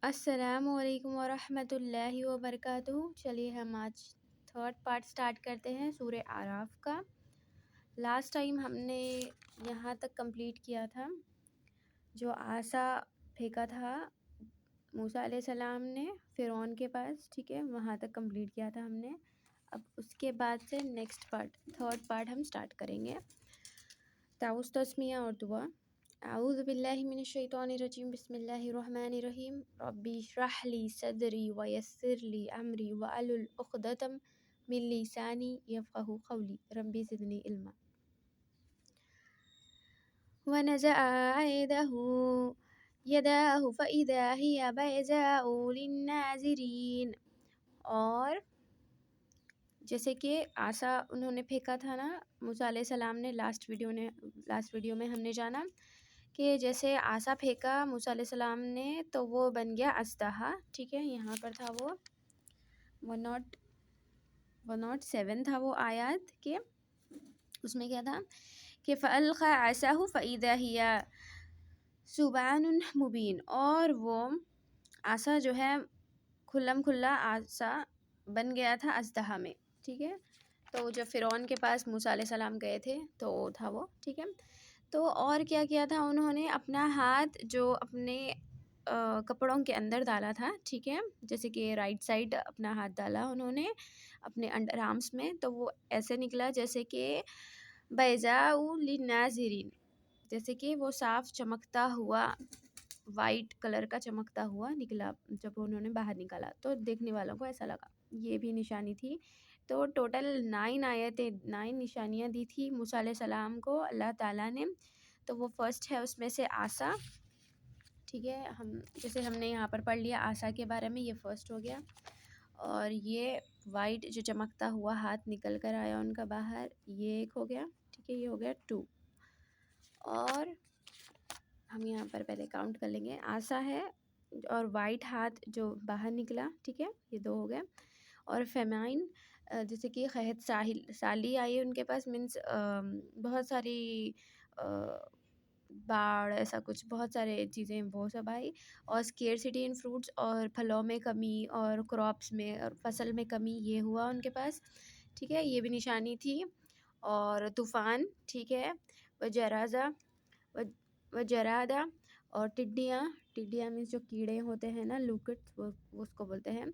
السلام علیکم ورحمۃ اللہ وبرکاتہ۔ چلیے ہم آج تھرڈ پارٹ سٹارٹ کرتے ہیں سورہ اعراف کا۔ لاسٹ ٹائم ہم نے یہاں تک کمپلیٹ کیا تھا، جو عصا پھینکا تھا موسیٰ علیہ السلام نے فرعون کے پاس، ٹھیک ہے، وہاں تک کمپلیٹ کیا تھا ہم نے۔ اب اس کے بعد سے نیکسٹ پارٹ، تھرڈ پارٹ ہم سٹارٹ کریں گے۔ تعوذ تسمیہ اور دعا۔ اعوذ باللہ من الشیطان الرجیم، بسم اللہ الرحمن الرحیم۔ ربی اشرح لی صدری ویسر لی امری واحلل عقدۃ من لسانی یفقہوا قولی ربی زدنی علما۔ ونزع یدہ فإذا ہی بیضاء للناظرین۔ اور جیسے کہ عصا انہوں نے پھینکا تھا نا موسیٰ علیہ السلام نے، لاسٹ ویڈیو میں ہم نے جانا کہ جیسے عصا پھینکا موسیٰ علیہ السلام نے تو وہ بن گیا اژدہا، ٹھیک ہے۔ یہاں پر تھا وہ 107 تھا وہ آیات کے، اس میں کیا تھا کہ فَأَلْقَى عَصَاهُ فَإِذَا هِيَ ثُعْبَانٌ مُبِينٌ، اور وہ عصا جو ہے کھلم کھلا عصا بن گیا تھا اژدہا میں، ٹھیک ہے۔ تو جب فرعون کے پاس موسیٰ علیہ السلام گئے تھے تو تھا وہ، ٹھیک ہے۔ تو اور کیا کیا تھا انہوں نے، اپنا ہاتھ جو اپنے کپڑوں کے اندر ڈالا تھا، ٹھیک ہے، جیسے کہ رائٹ سائڈ اپنا ہاتھ ڈالا انہوں نے اپنے انڈر آرمس میں، تو وہ ایسے نکلا جیسے کہ بیضاء للناظرین، جیسے کہ وہ صاف چمکتا ہوا وائٹ کلر کا چمکتا ہوا نکلا جب انہوں نے باہر نکالا، تو دیکھنے والوں کو ایسا لگا۔ یہ بھی نشانی تھی۔ تو ٹوٹل 9 آیتیں، 9 نشانیاں دی تھی موسیٰ علیہ السلام کو اللہ تعالیٰ نے۔ تو وہ فرسٹ ہے اس میں سے عصا، ٹھیک ہے۔ جیسے ہم نے یہاں پر پڑھ لیا عصا کے بارے میں، یہ فرسٹ ہو گیا۔ اور یہ وائٹ جو چمکتا ہوا ہاتھ نکل کر آیا ان کا باہر، یہ ایک ہو گیا، ٹھیک ہے، یہ ہو گیا 2۔ اور ہم یہاں پر پہلے کاؤنٹ کر لیں گے، عصا ہے اور وائٹ ہاتھ جو باہر نکلا، ٹھیک ہے، یہ 2 ہو گئے۔ اور فیمائن، جیسے کہ قحط سالی آئی ان کے پاس، مینس بہت ساری باڑھ، ایسا کچھ بہت سارے چیزیں وہ سب آئی۔ اور اسکیئرسٹی ان فروٹس، اور پھلوں میں کمی اور کراپس میں اور فصل میں کمی، یہ ہوا ان کے پاس، ٹھیک ہے، یہ بھی نشانی تھی۔ اور طوفان، ٹھیک ہے، وجرادہ اور ٹڈیاں مینس جو کیڑے ہوتے ہیں نا، لوکٹس، وہ اس کو بولتے ہیں۔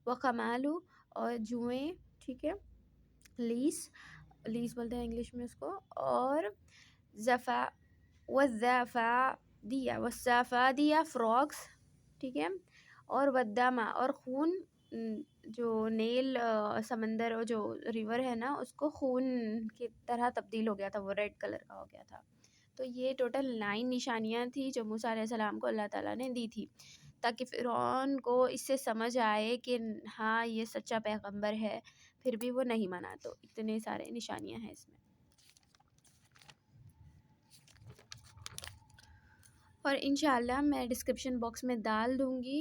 وقمالو، اور جوئیں، ٹھیک ہے، لیس بولتے ہیں انگلش میں اس کو۔ اور والصافادیہ فراگس، ٹھیک ہے۔ اور ودامہ، اور خون، جو نیل سمندر اور جو ریور ہے نا اس کو خون کی طرح تبدیل ہو گیا تھا، وہ ریڈ کلر کا ہو گیا تھا۔ تو یہ ٹوٹل 9 نشانیاں تھی جو موسیٰ علیہ السلام کو اللہ تعالیٰ نے دی تھی، تاکہ فرعون کو اس سے سمجھ آئے کہ ہاں یہ سچا پیغمبر ہے، پھر بھی وہ نہیں مانا۔ تو اتنے سارے نشانیاں ہیں اس میں۔ اور انشاءاللہ میں ڈسکرپشن باکس میں ڈال دوں گی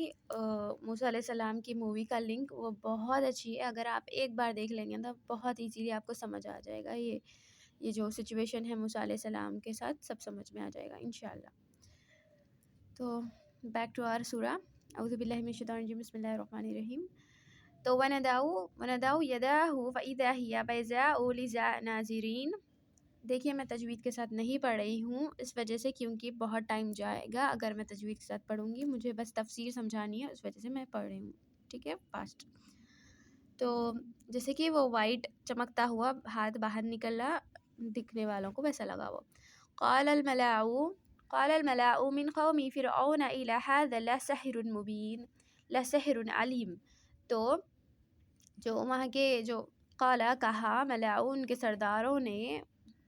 موسیٰ علیہ السلام کی مووی کا لنک، وہ بہت اچھی ہے۔ اگر آپ ایک بار دیکھ لیں گے تو بہت ایزیلی آپ کو سمجھ آ جائے گا، یہ جو سچویشن ہے موسیٰ علیہ السلام کے ساتھ، سب سمجھ میں آ جائے گا انشاءاللہ۔ تو بیک ٹو آر سورہ، اعوذ باللہ من الشیطان الرجیم، بسم اللہ الرحمن الرحیم۔ تو وَنَضَعُ يَدَاهُ فَإِذَا هِيَ بَيْضَاءُ لِلنَّاظِرِينَ۔ دیکھیے میں تجوید کے ساتھ نہیں پڑھ رہی ہوں اس وجہ سے، کیونکہ بہت ٹائم جائے گا اگر میں تجوید کے ساتھ پڑھوں گی، مجھے بس تفسیر سمجھانی ہے، اس وجہ سے میں پڑھ رہی ہوں، ٹھیک ہے، فاسٹ۔ تو جیسے کہ وہ وائٹ چمکتا ہوا ہاتھ باہر نکلا، دکھنے والوں کو ویسا لگا وہ۔ قال الملأ من قوم فرعون إلى هذا لسحر مبين لسحر علیم۔ تو جو وہاں کے جو قالا کہا، ملاؤ ان کے سرداروں نے،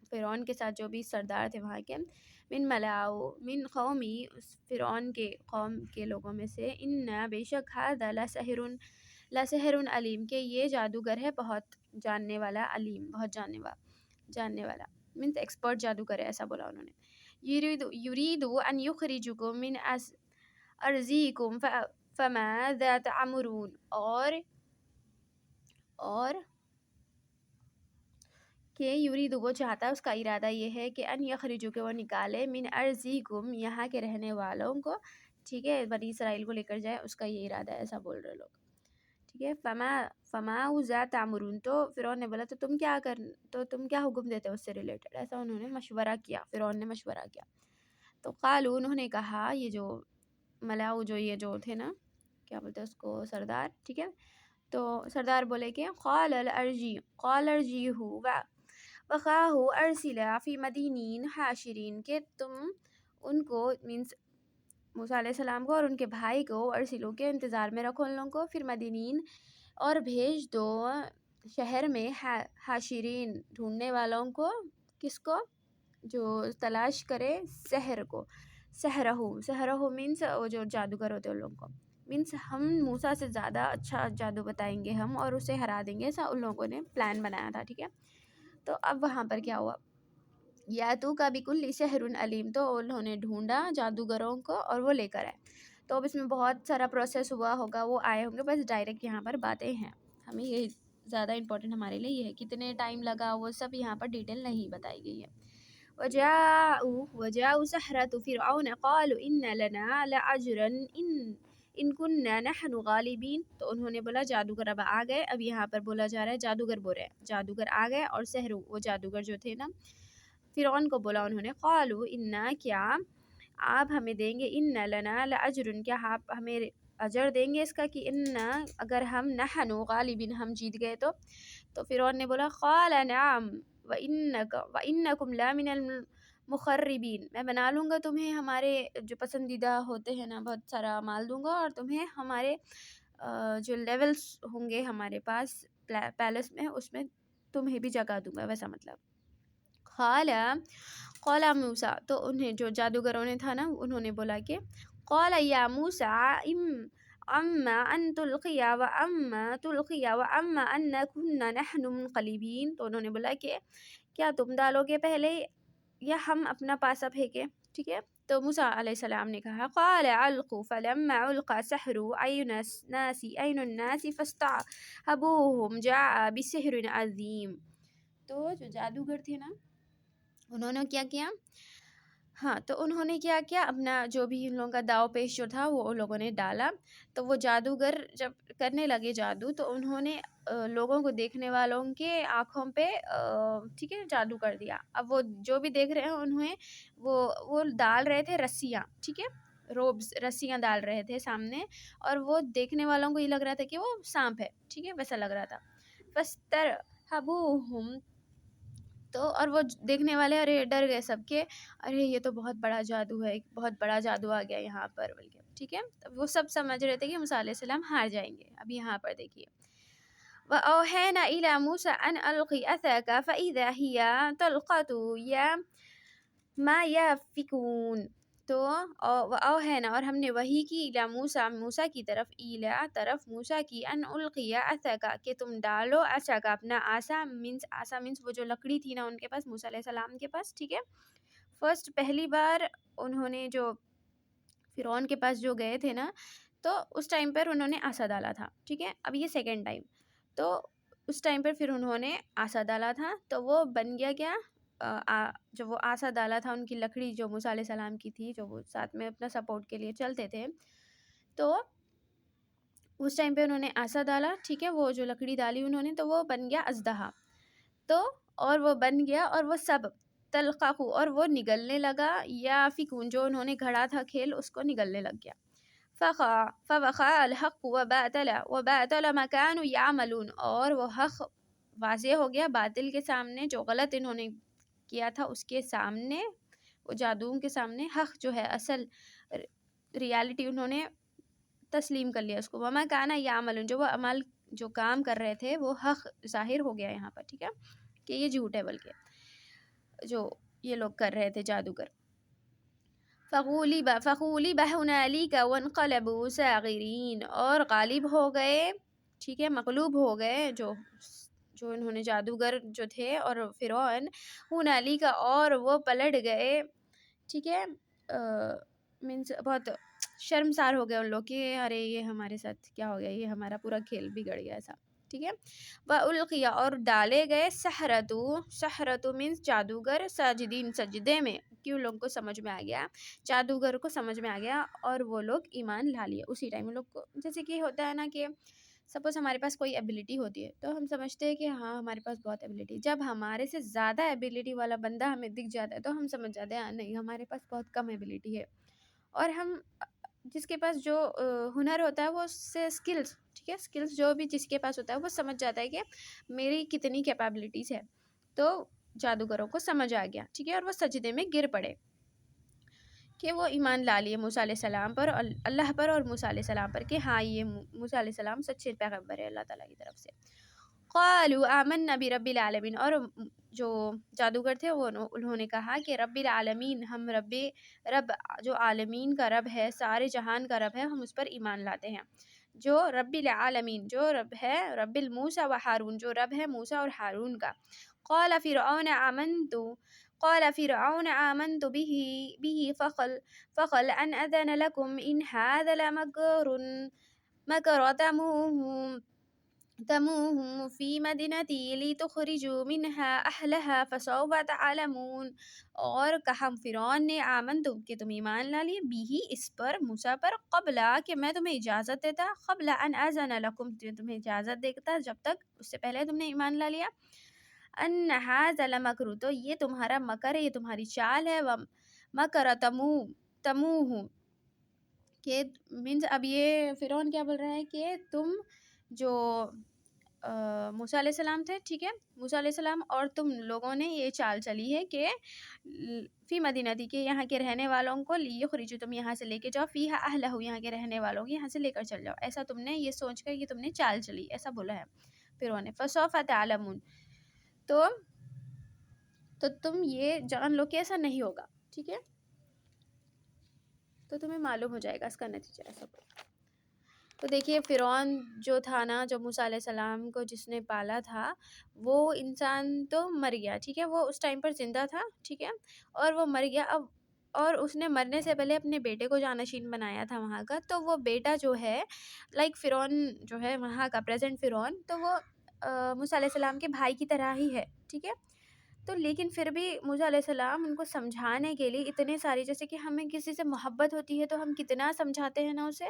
فرعون کے ساتھ جو بھی سردار تھے وہاں کے، من قومی، فرعون کے قوم کے لوگوں میں سے، ان بے شک ھذا لسحر علیم، کہ یہ جادوگر ہے بہت جاننے والا، علیم بہت جاننے والا، مینس ایکسپرٹ جادوگر ہے، ایسا بولا انہوں نے۔ یرید ان یخرجکم من ارضیکم فماذا تعمرون، اور کہ یرید، وہ چاہتا ہے، اس کا ارادہ یہ ہے کہ ان یخرجو، کہ وہ نکالے، من ارضیکم، یہاں کے رہنے والوں کو، ٹھیک ہے، بنی اسرائیل کو لے کر جائے، اس کا یہ ارادہ ہے، ایسا بول رہے لوگ. ٹھیک ہے. فما تعمرون، تو فرعون نے بولا تو تم کیا حکم دیتے ہو اس سے ریلیٹڈ، ایسا انہوں نے مشورہ کیا، فرعون نے مشورہ کیا. تو قالو، انہوں نے کہا، یہ جو ملاؤ جو یہ جو تھے نا، کیا بولتے ہیں اس کو، سردار. ٹھیک ہے. تو سردار بولے کہ قال ارجیہو وخاہو ارسلا فی مدینین حاشرین، کہ تم ان کو مینس موسیٰ علیہ السلام کو اور ان کے بھائی کو ارسلو کے انتظار میں رکھو ان لوگوں کو، پھر مدینین، اور بھیج دو شہر میں حاشرین، ڈھونڈنے والوں کو. کس کو؟ جو تلاش کرے سحر کو. سحرہو مینس وہ جو جادوگر ہوتے ہیں ان لوگوں کو، مینس ہم موسیٰ سے زیادہ اچھا جادو بتائیں گے ہم اور اسے ہرا دیں گے، ایسا ان لوگوں نے پلان بنایا تھا. ٹھیک ہے. تو اب وہاں پر کیا ہوا، یا تو کا بکل سحر علیم، تو انہوں نے ڈھونڈا جادوگروں کو اور وہ لے کر آئے. تو اب اس میں بہت سارا پروسیس ہوا ہوگا، وہ آئے ہوں گے، بس ڈائریکٹ یہاں پر باتیں ہیں، ہمیں یہ زیادہ امپورٹنٹ ہمارے لیے یہ ہے، کتنے ٹائم لگا وہ سب یہاں پر ڈیٹیل نہیں بتائی گئی ہے. وجاءوا سحرة فرعون قالوا ان لنا لأجرا ان كنا نحن غالبین. تو انہوں نے بولا جادوگر اب آ گئے، اب یہاں پر بولا جا رہا ہے جادوگر بول رہے ہیں، جادوگر آ گئے، اور سحر وہ جادوگر جو تھے نا، فرعون کو بولا انہوں نے، قالوا انا، کیا آپ ہمیں دیں گے، ان لنا لاجر، کیا آپ ہمیں اجر دیں گے اس کا، کہ ان اگر ہم نحن غالبین، ہم جیت گئے تو فرعون نے بولا قال نعم وانکم لمن المقربین، میں بنا لوں گا تمہیں ہمارے جو پسندیدہ ہوتے ہیں نا، بہت سارا مال دوں گا، اور تمہیں ہمارے جو لیولز ہوں گے ہمارے پاس پیلس میں، اس میں تمہیں بھی جگہ دوں گا، ویسا مطلب. قال موسیٰ، تو انہیں جو جادوگروں نے تھا نا، انہوں نے بولا کہ قال یا موسیٰ اما ان تلقی واما ان كنا نحن منقلبین. تو انہوں نے بولا کہ کیا تم ڈالو گے پہلے یا ہم اپنا پاسا پھینکیں. ٹھیک ہے. تو موسیٰ علیہ السلام نے کہا قال علقوا فلما القى السحر اعین الناس فاسترهبوهم جاء بسحر عظیم. تو جو جادوگر تھے نا، انہوں نے کیا کیا، ہاں، تو انہوں نے کیا کیا، اپنا جو بھی ان لوگوں کا داؤ پیش جو تھا وہ ان لوگوں نے ڈالا. تو وہ جادوگر جب کرنے لگے جادو، تو انہوں نے لوگوں کو، دیکھنے والوں کے آنکھوں پہ ٹھیک ہے جادو کر دیا. اب وہ جو بھی دیکھ رہے ہیں انہیں وہ ڈال رہے تھے رسیاں، ٹھیک ہے، روبز، رسیاں ڈال رہے تھے سامنے، اور وہ دیکھنے والوں کو یہ لگ رہا تھا کہ وہ سانپ ہے، ٹھیک ہے، ویسا لگ رہا تھا. فاسترهبوهم، تو اور وہ دیکھنے والے ارے ڈر گئے سب کے، ارے یہ تو بہت بڑا جادو ہے، بہت بڑا جادو آ گیا یہاں پر بول کے. ٹھیک ہے. وہ سب سمجھ رہے تھے کہ موسیٰ علیہ السلام ہار جائیں گے. اب یہاں پر دیکھیے، وَأَوْحَيْنَا إِلَى مُوسَىٰ أَنْ أَلْقِ عَصَاكَ فَإِذَا هِيَ تَلْقَفُ مَا يَأْفِكُونَ. تو وَأَوْحَيْنَا، اور ہم نے وحی کی، إِلَى موسیٰ، موسیٰ کی طرف، طرف موسیٰ کی، أَنْ أُلْقِيَ عَصَاكَ، کہ تم ڈالو عصاک، اپنا آسا. آسا مینس وہ جو لکڑی تھی نا ان کے پاس، موسیٰ علیہ السلام کے پاس. ٹھیک ہے. فرسٹ پہلی بار انہوں نے جو فرعون کے پاس جو گئے تھے نا، تو اس ٹائم پر انہوں نے آسا ڈالا تھا. ٹھیک ہے. اب یہ سیکنڈ ٹائم، تو اس ٹائم پر پھر انہوں نے آسا ڈالا تھا، تو وہ بن گیا کیا، جو وہ آسا ڈالا تھا، ان کی لکڑی جو موسیٰ علیہ السلام کی تھی، جو وہ ساتھ میں اپنا سپورٹ کے لیے چلتے تھے، تو اس ٹائم پہ انہوں نے آسا ڈالا. ٹھیک ہے. وہ جو لکڑی ڈالی انہوں نے، تو وہ بن گیا اژدہا. تو اور وہ بن گیا، اور وہ سب تلقاقو، اور وہ نگلنے لگا، یا فکون، جو انہوں نے گھڑا تھا کھیل، اس کو نگلنے لگ گیا. فوقع الحق وباطل ما كانوا يعملون، اور وہ حق واضح ہو گیا باطل کے سامنے، جو غلط انہوں نے کیا تھا اس کے سامنے، وہ جادوؤں کے سامنے حق جو ہے، اصل ریالٹی انہوں نے تسلیم کر لیا اس کو. وما كان يعملون، جو وہ عمل، جو کام کر رہے تھے، وہ حق ظاہر ہو گیا یہاں پر. ٹھیک ہے، کہ یہ جھوٹ ہے، بلکہ جو یہ لوگ کر رہے تھے جادوگر. فغولب هنالك وانقلبوا صاغرین، اور غالب ہو گئے، ٹھیک ہے، مغلوب ہو گئے جو انہوں نے جادوگر جو تھے اور فرعون، ہنالک، اور وہ پلٹ گئے. ٹھیک ہے. مینس بہت شرمسار ہو گئے ان لوگ کہ ارے یہ ہمارے ساتھ کیا ہو گیا، یہ ہمارا پورا کھیل بگڑ گیا، ایسا. ٹھیک ہے. وَأُلْقِيَ، اور ڈالے گئے، سحرتو مینس جادوگر، ساجدین، سجدے میں، کہ ان لوگوں کو سمجھ میں آ گیا، جادوگر کو سمجھ میں آ گیا اور وہ لوگ ایمان لا لیے اسی ٹائم. ان لوگ کو جیسے کہ ہوتا ہے نا کہ سپوز ہمارے پاس کوئی ایبیلٹی ہوتی ہے تو ہم سمجھتے ہیں کہ ہاں ہمارے پاس بہت ایبیلٹی. جب ہمارے سے زیادہ ایبیلٹی والا بندہ ہمیں دکھ جاتا ہے تو ہم سمجھ جاتے ہیں ہاں نہیں ہمارے پاس بہت کم ایبیلٹی ہے. اور ہم جس کے پاس جو ہنر ہوتا ہے وہ اس سے اسکلس، ٹھیک ہے، اسکلس جو بھی جس کے پاس ہوتا ہے وہ سمجھ جاتا ہے کہ میری کتنی کیپیبلٹیز ہے. تو جادوگروں کو سمجھ آ گیا، ٹھیک ہے، اور وہ سجدے میں گر پڑے کہ وہ ایمان لا لیے موسیٰ علیہ السلام پر، اللہ پر اور موسیٰ علیہ السلام پر، کہ ہاں یہ موسیٰ علیہ السلام سچے پیغمبر ہے اللہ تعالیٰ کی طرف سے. قالوا آمنا برب العالمین، اور جو جادوگر تھے وہ انہوں نے کہا کہ رب العالمین، ہم رب جو عالمین کا رب ہے، سارے جہان کا رب ہے، ہم اس پر ایمان لاتے ہیں. جو رب العالمین جو رب ہے، رب الموسیٰ و ہارون، جو رب ہے موسیٰ اور ہارون کا. قال فرعون آمنت به فقل أن أذن لكم إن هذا مكر تموه في مدينتي لتخرجوا منها أهلها فسوف تعلمون. اور کہا فرعون نے آمنتم کہ تم ایمان لا لیے، بھی اس پر موسیٰ پر، قبل کہ میں تمہیں اجازت دیتا، قبل ان اذن لکم تمہیں اجازت دیتا، جب تک اس سے پہلے تم نے ایمان لا لیا. ان ھذا لمکر، تو یہ تمہارا مکر ہے، یہ تمہاری چال ہے. مکر تموہ کہ مینس اب یہ فرعون کیا بول رہا ہے کہ تم جو موسیٰ علیہ السلام تھے، ٹھیک ہے، موسیٰ علیہ السلام اور تم لوگوں نے یہ چال چلی ہے کہ فی مدینتی، کے یہاں کے رہنے والوں کو لیخرجوا، تم یہاں سے لے کے جاؤ، فیہا اہلہ، یہاں کے رہنے والوں کو یہاں سے لے کر چل جاؤ. ایسا تم نے یہ سوچ کر یہ تم نے چال چلی، ایسا بولا ہے فرعون نے. فسوف تعلمون، تو تم یہ جان لو کہ ایسا نہیں ہوگا، ٹھیک ہے، تو تمہیں معلوم ہو جائے گا اس کا نتیجہ. ایسا بولا. تو دیکھیے فرعون جو تھا نا، جو موسیٰ علیہ السلام کو جس نے پالا تھا، وہ انسان تو مر گیا، ٹھیک ہے، وہ اس ٹائم پر زندہ تھا، ٹھیک ہے، اور وہ مر گیا. اب اور اس نے مرنے سے پہلے اپنے بیٹے کو جانشین بنایا تھا وہاں کا. تو وہ بیٹا جو ہے لائک فرعون جو ہے وہاں کا پریزنٹ فرعون، تو وہ موسیٰ علیہ السلام کے بھائی کی طرح ہی ہے، ٹھیک ہے. تو لیکن پھر بھی موسیٰ علیہ السلام ان کو سمجھانے کے لیے اتنے ساری، جیسے کہ ہمیں کسی سے محبت ہوتی ہے تو ہم کتنا سمجھاتے ہیں نا اسے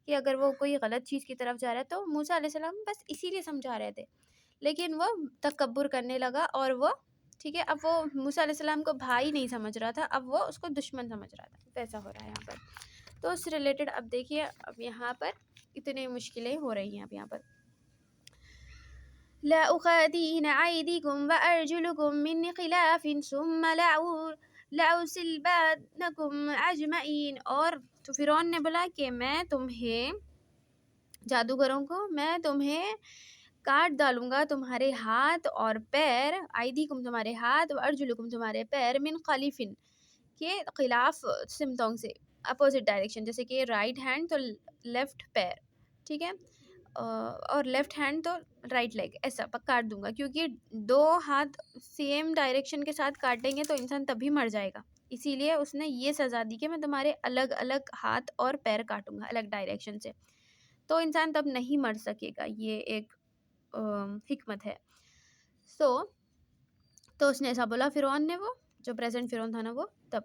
کہ اگر وہ کوئی غلط چیز کی طرف جا رہا ہے، تو موسیٰ علیہ السلام بس اسی لیے سمجھا رہے تھے. لیکن وہ تکبر کرنے لگا اور وہ، ٹھیک ہے، اب وہ موسیٰ علیہ السلام کو بھائی نہیں سمجھ رہا تھا، اب وہ اس کو دشمن سمجھ رہا تھا. ویسا ہو رہا ہے یہاں پر. تو اس سے ریلیٹڈ اب دیکھیے اب یہاں پر اتنی مشکلیں ہو رہی ہیں اب یہاں پر. لأقطعن أيديكم وأرجلكم من خلاف ثم لأصلبنكم أجمعين. اور تو فرعون نے بولا کہ میں تمہیں، جادوگروں کو، میں تمہیں کاٹ ڈالوں گا، تمہارے ہاتھ اور پیر، ایدیکم تمہارے ہاتھ، و ارجلکم تمہارے پیر، من خلیف کے خلاف سمتوں سے، اپوزٹ ڈائریکشن، جیسے کہ رائٹ ہینڈ تو لیفٹ پیر، ٹھیک ہے، اور لیفٹ ہینڈ تو رائٹ لیگ، ایسا کاٹ دوں گا. کیونکہ دو ہاتھ سیم ڈائریکشن کے ساتھ کاٹیں گے تو انسان تبھی مر جائے گا، اسی لیے اس نے یہ سزا دی کہ میں تمہارے الگ الگ ہاتھ اور پیر کاٹوں گا الگ ڈائریکشن سے، تو انسان تب نہیں مر سکے گا. یہ ایک حکمت ہے. تو اس نے ایسا بولا فرعون نے، وہ جو پریزنٹ فرعون تھا نا، وہ تب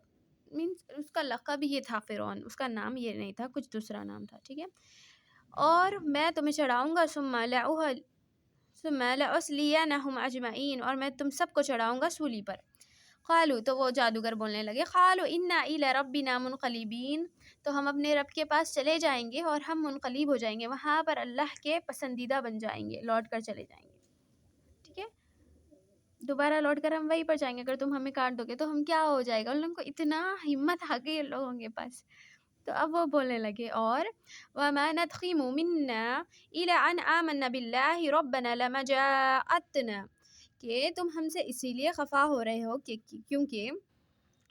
مینس اس کا لقب یہ تھا فرعون، اس کا نام یہ نہیں تھا، کچھ دوسرا نام تھا، ٹھیک ہے. اور میں تمہیں چڑھاؤں گا ثم لأصلینہم اجمعین، اور میں تم سب کو چڑھاؤں گا سولی پر. قالوا، تو وہ جادوگر بولنے لگے، قالوا انا الی ربنا منقلبین، تو ہم اپنے رب کے پاس چلے جائیں گے اور ہم منقلب ہو جائیں گے، وہاں پر اللہ کے پسندیدہ بن جائیں گے، لوٹ کر چلے جائیں گے، ٹھیک ہے، دوبارہ لوٹ کر ہم وہیں پر جائیں گے. اگر تم ہمیں کاٹ دو گے تو ہم کیا ہو جائے گا. ان لوگوں کو اتنا ہمت آ گئی ان لوگوں کے پاس. تو اب وہ بولنے لگے، اور وَمَا نَتْخِمُ مِنَّا إِلَىٰ أَنْ آمَنَّا بِاللَّهِ رَبَّنَا لَمَا جَاءَتْنَا، کہ تم ہم سے اسی لیے خفا ہو رہے ہو کہ کیونکہ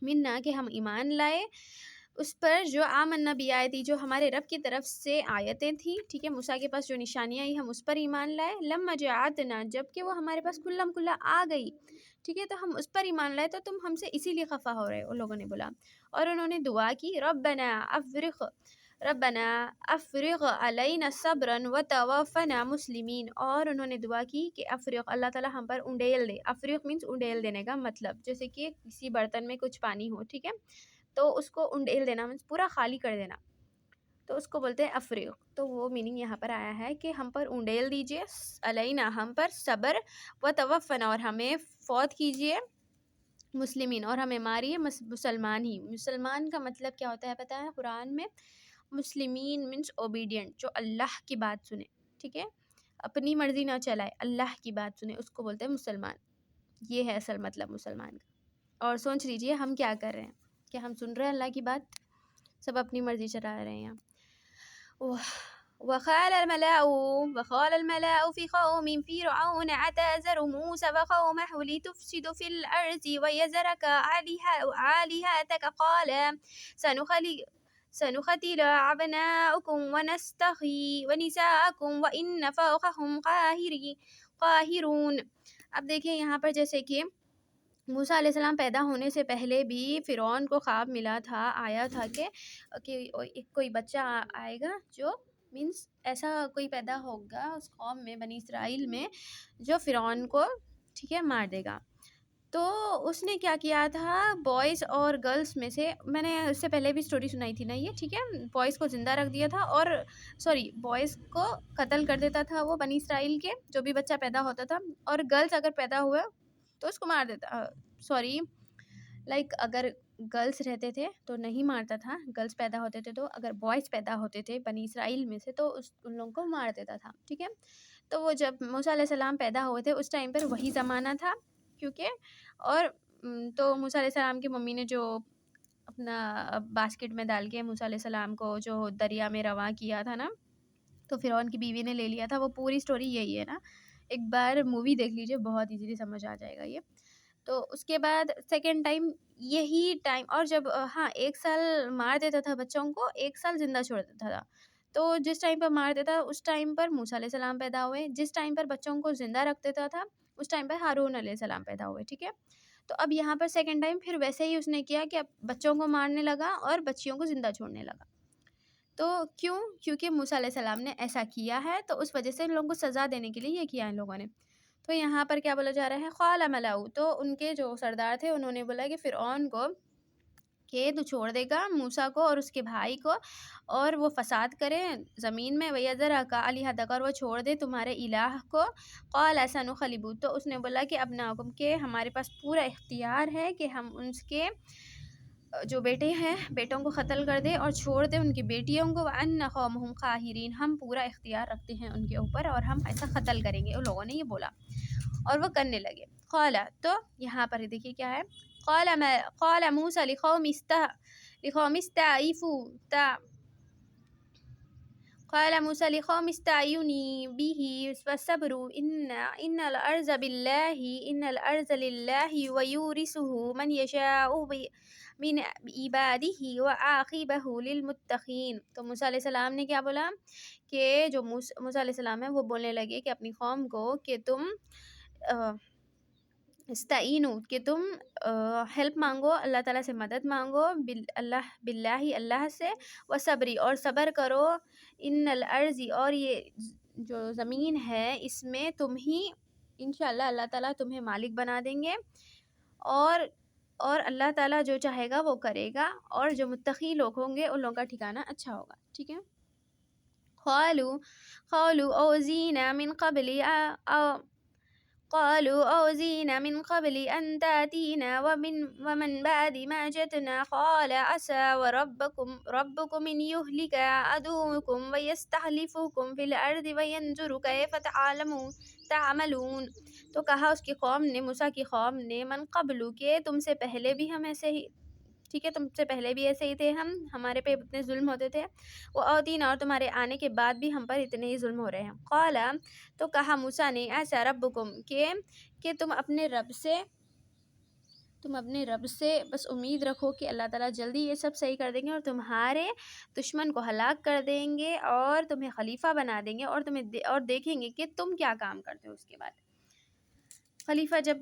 منا کہ ہم ایمان لائے اس پر جو آمنا بھی آئی تھی، جو ہمارے رب کی طرف سے آیتیں تھیں، ٹھیک ہے، موسیٰ کے پاس جو نشانیاں آئی ہم اس پر ایمان لائے. لما جاءتنا، جب کہ وہ ہمارے پاس کھلم کھلا آ گئی، ٹھیک ہے، تو ہم اس پر ایمان لائے، تو تم ہم سے اسی لیے خفا ہو رہے، ان لوگوں نے بولا. اور انہوں نے دعا کی، ربنا افرغ ربنا افرغ علینا صبرا وتوفنا مسلمین، اور انہوں نے دعا کی کہ افرغ، اللہ تعالیٰ ہم پر انڈیل دے. افرغ مینس انڈیل دینے کا مطلب جیسے کہ کسی برتن میں کچھ پانی ہو، ٹھیک ہے، تو اس کو انڈیل دینا مینس پورا خالی کر دینا، تو اس کو بولتے ہیں افریق. تو وہ میننگ یہاں پر آیا ہے کہ ہم پر انڈیل دیجیے، علینا ہم پر صبر، و توفنا اور ہمیں فوت کیجیے، مسلمین اور ہمیں ماریے مسلمان ہی. مسلمان کا مطلب کیا ہوتا ہے پتہ ہے قرآن میں؟ مسلمین مینس اوبیڈینٹ، جو اللہ کی بات سنے، ٹھیک ہے، اپنی مرضی نہ چلائے، اللہ کی بات سنے، اس کو بولتے ہیں مسلمان. یہ ہے اصل مطلب مسلمان کا. اور سوچ لیجئے ہم کیا کر رہے ہیں، کہ ہم سن رہے ہیں اللہ کی بات، سب اپنی مرضی چلا رہے ہیں. وقال الملأ في قوم فرعون أتذر موسى وقومه لتفسد في الأرض ويذرك آلهتك قال سنقتل أبناءكم ونستحيي نساءكم وإن فوقهم قاهرون. اب دیکھیں یہاں پر جیسے کہ موسیٰ علیہ السلام پیدا ہونے سے پہلے بھی فرعون کو خواب ملا تھا، آیا تھا کہ کوئی بچہ آئے گا جو مینس ایسا کوئی پیدا ہوگا اس قوم میں، بنی اسرائیل میں، جو فرعون کو ٹھیک ہے مار دے گا. تو اس نے کیا کیا تھا، بوائز اور گرلس میں سے، میں نے اس سے پہلے بھی سٹوری سنائی تھی نا یہ، ٹھیک ہے، بوائز کو زندہ رکھ دیا تھا، اور بوائز کو قتل کر دیتا تھا وہ بنی اسرائیل کے جو بھی بچہ پیدا ہوتا تھا، اور گرلس اگر پیدا ہوا تو اس کو مار دیتا. اگر گرلس رہتے تھے تو نہیں مارتا تھا، گرلس پیدا ہوتے تھے تو، اگر بوائز پیدا ہوتے تھے بنی اسرائیل میں سے تو ان لوگوں کو مار دیتا تھا، ٹھیک ہے. تو وہ جب موسیٰ علیہ السلام پیدا ہوئے تھے اس ٹائم پر وہی زمانہ تھا، کیونکہ اور تو موسیٰ علیہ السلام کی ممی نے جو اپنا باسکٹ میں ڈال کے موسیٰ علیہ السلام کو جو دریا میں رواں کیا تھا نا، تو فرعون کی بیوی نے لے لیا تھا. وہ پوری سٹوری یہی ہے نا، ایک بار مووی دیکھ لیجئے، بہت ایزیلی سمجھ آ جائے گا یہ. تو اس کے بعد سیکنڈ ٹائم یہی ٹائم، اور جب 1 سال مار دیتا تھا بچوں کو، 1 سال زندہ چھوڑ دیتا تھا. تو جس ٹائم پر مار دیتا اس ٹائم پر موسیٰ علیہ السلام پیدا ہوئے، جس ٹائم پر بچوں کو زندہ رکھ دیتا تھا اس ٹائم پر ہارون علیہ السلام پیدا ہوئے، ٹھیک ہے. تو اب یہاں پر سیکنڈ ٹائم پھر ویسے ہی اس نے کیا کہ اب بچوں کو مارنے لگا اور بچیوں کو زندہ چھوڑنے لگا. تو کیونکہ موسیٰ علیہ السلام نے ایسا کیا ہے، تو اس وجہ سے ان لوگوں کو سزا دینے کے لیے یہ کیا ان لوگوں نے. تو یہاں پر کیا بولا جا رہا ہے، قال ملأ، تو ان کے جو سردار تھے انہوں نے بولا کہ فرعون کو کہ تو چھوڑ دے گا موسیٰ کو اور اس کے بھائی کو، اور وہ فساد کرے زمین میں، وَيَذَرَكَ آلِهَتَكَ، اور وہ چھوڑ دے تمہارے الہ کو. قال سَنُقَلِّبُ، تو اس نے بولا کہ ابناءکم، کہ ہمارے پاس پورا اختیار ہے کہ ہم ان کے جو بیٹے ہیں بیٹوں کو قتل کر دے اور چھوڑ دے ان کی بیٹیوں کو. وَأَنَّ قَوْمَهُمْ قَاهِرِينَ، ہم پورا اختیار رکھتے ہیں ان کے اوپر اور ہم ایسا قتل کریں گے. ان لوگوں نے یہ بولا اور وہ کرنے لگے. قال، تو یہاں پر دیکھیے کیا ہے، قال موسیٰ لقوم استعینوا به فصبروا ان الارض للہ ویورثه من یشاء من عباده وعاقبہ للمتقین. تو موسیٰ علیہ السلام نے کیا بولا کہ جو موسیٰ علیہ السلام ہے وہ بولنے لگے کہ اپنی قوم کو کہ تم استعینو، کہ تم ہیلپ مانگو، اللہ تعالیٰ سے مدد مانگو، باللہ اللہ سے، وصبری اور صبر کرو، ان الارض اور یہ جو زمین ہے اس میں تم ہی انشاءاللہ اللہ تعالیٰ تمہیں مالک بنا دیں گے، اور اللہ تعالیٰ جو چاہے گا وہ کرے گا، اور جو متقی لوگ ہوں گے ان لوگوں کا ٹھکانہ اچھا ہوگا، ٹھیک ہے. قالوا أوذينا من قبل أن تأتينا ومن بعد ما جئتنا. قال عسى ربكم إن يهلك عدوكم ويستخلفكم في الأرض وينظر كيف تعملون. تو کہا اس کی قوم نے، موسیٰ کی قوم نے، من قبل، کہ تم سے پہلے بھی ہم ایسے ہی، ٹھیک ہے، تم سے پہلے بھی ایسے ہی تھے، ہمارے پہ اتنے ظلم ہوتے تھے، وہ اوتینا، اور تمہارے آنے کے بعد بھی ہم پر اتنے ہی ظلم ہو رہے ہیں. قال، تو کہا موسیٰ نے، ایسا ربکم، کہ تم اپنے رب سے بس امید رکھو کہ اللہ تعالیٰ جلدی یہ سب صحیح کر دیں گے اور تمہارے دشمن کو ہلاک کر دیں گے اور تمہیں خلیفہ بنا دیں گے، اور دیکھیں گے کہ تم کیا کام کرتے ہو. اس کے بعد خلیفہ جب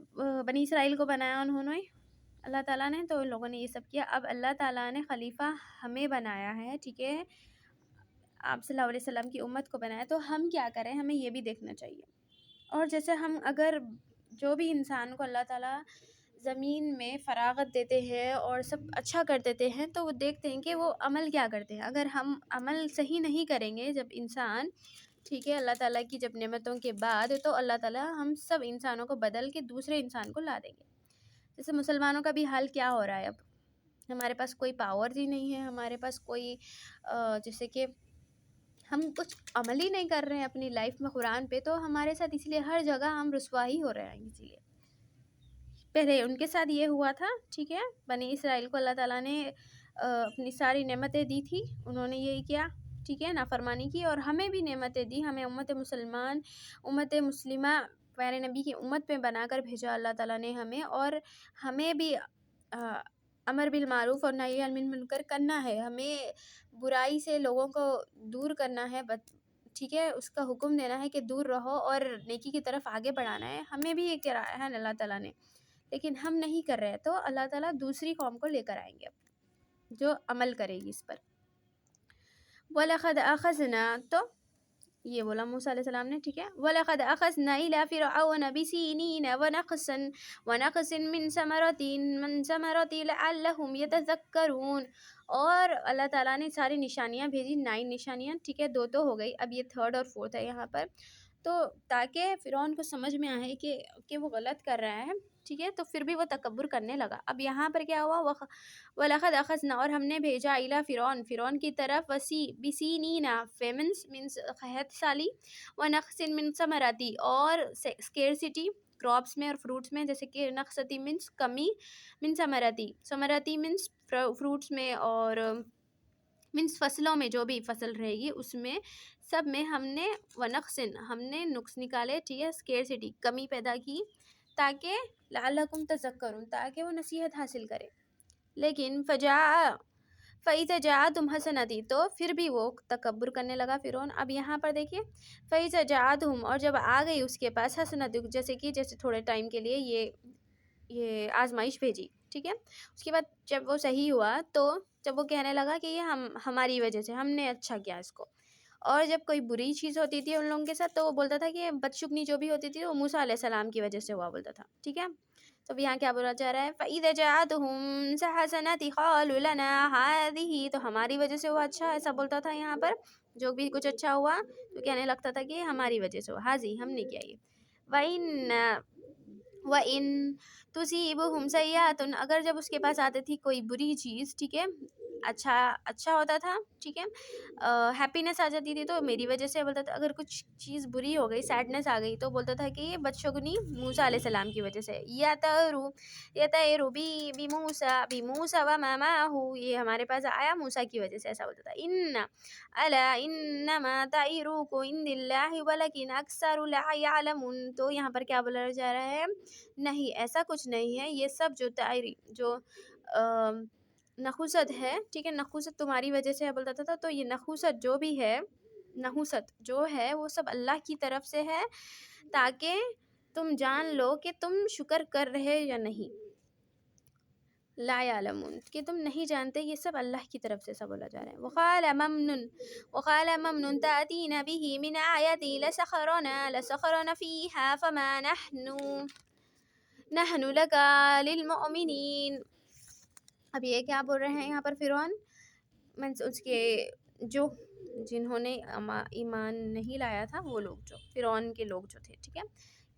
بنی اسرائیل کو بنایا انہوں نے اللہ تعالیٰ نے، تو ان لوگوں نے یہ سب کیا. اب اللہ تعالیٰ نے خلیفہ ہمیں بنایا ہے، ٹھیک ہے، آپ صلی اللہ علیہ وسلم کی امت کو بنایا، تو ہم کیا کریں، ہمیں یہ بھی دیکھنا چاہیے. اور جیسے ہم اگر جو بھی انسان کو اللہ تعالیٰ زمین میں فراغت دیتے ہیں اور سب اچھا کر دیتے ہیں، تو وہ دیکھتے ہیں کہ وہ عمل کیا کرتے ہیں. اگر ہم عمل صحیح نہیں کریں گے جب انسان، ٹھیک ہے، اللہ تعالیٰ کی جب نعمتوں کے بعد، تو اللہ تعالیٰ ہم سب انسانوں کو بدل کے دوسرے انسان کو لا دیں گے. جیسے مسلمانوں کا بھی حال کیا ہو رہا ہے اب، ہمارے پاس کوئی پاور ہی نہیں ہے، ہمارے پاس کوئی جیسے کہ ہم کچھ عمل ہی نہیں کر رہے ہیں اپنی لائف میں قرآن پہ، تو ہمارے ساتھ اس لیے ہر جگہ ہم رسوا ہی ہو رہے ہیں. اسی لیے پہلے ان کے ساتھ یہ ہوا تھا، ٹھیک ہے، بنی اسرائیل کو اللہ تعالیٰ نے اپنی ساری نعمتیں دی تھی، انہوں نے یہی کیا، ٹھیک ہے، نافرمانی کی. اور ہمیں بھی نعمتیں دی، ہمیں امت مسلمہ پیارے نبی کی امت پہ بنا کر بھیجا اللہ تعالیٰ نے ہمیں. اور ہمیں بھی امر بالمعروف اور نہی عن المنکر کرنا ہے، ہمیں برائی سے لوگوں کو دور کرنا ہے، ٹھیک ہے، اس کا حکم دینا ہے کہ دور رہو اور نیکی کی طرف آگے بڑھانا ہے. ہمیں بھی ایک کرایا ہے اللہ تعالیٰ نے، لیکن ہم نہیں کر رہے. تو اللہ تعالیٰ دوسری قوم کو لے کر آئیں گے جو عمل کرے گی اس پر. وَلَقَدْ أَخَذْنَا، تو یہ بولا موسیٰ علیہ السلام نے، ٹھیک ہے. وَلَقَدْ أَخَذْنَا إِلَى فِرْعَوْنَ بِسِنِينَ وَنَقْصٍ مِّن ثَمَرَاتِ لَعَلَّهُمْ يَتَذَكَّرُونَ. اور اللہ تعالیٰ نے ساری نشانیاں بھیجی، 9 نشانیاں، ٹھیک ہے، 2 تو ہو گئی، اب یہ 3rd اور 4th ہے یہاں پر. تو تاکہ فرعون کو سمجھ میں آئے کہ وہ غلط کر رہا ہے، ٹھیک ہے، تو پھر بھی وہ تکبر کرنے لگا. اب یہاں پر کیا ہوا، وَلَقَدْ أَخَذْنَا، اور ہم نے بھیجا إِلَى فرعون کی طرف، بِسِنِينَ فیمنس مینس قحط سالی، وَنَقْصٍ مِّن ثَمَرَاتِ، اور اسکیرسٹی کراپس میں اور فروٹس میں، جیسے کہ نقصتی مینس کمی، من ثمراتی مینس فروٹس میں، اور مینس فصلوں میں، جو بھی فصل رہے گی اس میں سب میں ہم نے ونقصن، ہم نے نقص نکالے، ٹھیک ہے، اسکیرسٹی کمی پیدا کی، تاکہ لعلکم تذکرون، تاکہ وہ نصیحت حاصل کرے. لیکن فَإِذَا جَاءَتْهُمْ حَسَنَةٌ، تو پھر بھی وہ تکبر کرنے لگا فرعون. اب یہاں پر دیکھیے، فَإِذَا جَاءَتْهُمْ، اور جب آ گئی اس کے پاس، حَسَنَةٌ، جیسے تھوڑے ٹائم کے لیے یہ آزمائش بھیجی، ٹھیک ہے. اس کے بعد جب وہ صحیح ہوا، تو جب وہ کہنے لگا کہ یہ ہماری وجہ سے، ہم نے اچھا کیا اس کو. اور جب کوئی بری چیز ہوتی تھی ان لوگوں کے ساتھ، تو وہ بولتا تھا کہ بدشگنی جو بھی ہوتی تھی وہ موسیٰ علیہ السلام کی وجہ سے ہوا بولتا تھا، ٹھیک ہے. تو اب یہاں کیا بولا جا رہا ہے، فَإِذَا جَاءَتْهُمْ حَسَنَةٌ قَالُوا لَنَا هَٰذِهِ، تو ہماری وجہ سے ہوا اچھا، ایسا بولتا تھا. یہاں پر جو بھی کچھ اچھا ہوا تو کہنے لگتا تھا کہ ہماری وجہ سے ہوا، هَٰذِهِ، ہم نے کیا یہ. وَإِن تُصِيبْهُمْ سَيِّئَةٌ، اگر جب اس کے پاس آتی تھی کوئی بری چیز، ٹھیک ہے، اچھا ہوتا تھا، ٹھیک ہے، ہیپینس آ جاتی تھی تو میری وجہ سے بولتا تھا. اگر کچھ چیز بری ہو گئی، سیڈنس آ گئی، تو بولتا تھا کہ یہ بدشگنی موسیٰ علیہ السلام کی وجہ سے. یَطَیرُ بِمُوسَىٰ وَمَا مَعَهُ، یہ ہمارے پاس آیا موسیٰ کی وجہ سے، ایسا بولتا تھا. إِنَّمَا طَائِرُكُمْ عِندِ اللَّهِ وَلَكِنْ أَكْثَرُ لَا يَعْلَمُونَ. تو یہاں پر کیا بولا جا رہا ہے، نہیں، ایسا کچھ نہیں ہے، یہ سب جو نحوست ہے، ٹھیک ہے، نحوست تمہاری وجہ سے بولتا تھا. تو یہ نحوست جو ہے وہ سب اللہ کی طرف سے ہے، تاکہ تم جان لو کہ تم شکر کر رہے یا نہیں. لا يعلمون، کہ تم نہیں جانتے، یہ سب اللہ کی طرف سے ایسا بولا جا رہا ہے. وقال ممنون تأتین به من آیتی لسخرنا فیہا فما نحن لکا للمؤمنین. اب یہ کیا بول رہے ہیں یہاں پر فرعون، اس کے جنہوں نے ایمان نہیں لایا تھا، وہ لوگ، جو فرعون کے لوگ جو تھے، ٹھیک ہے،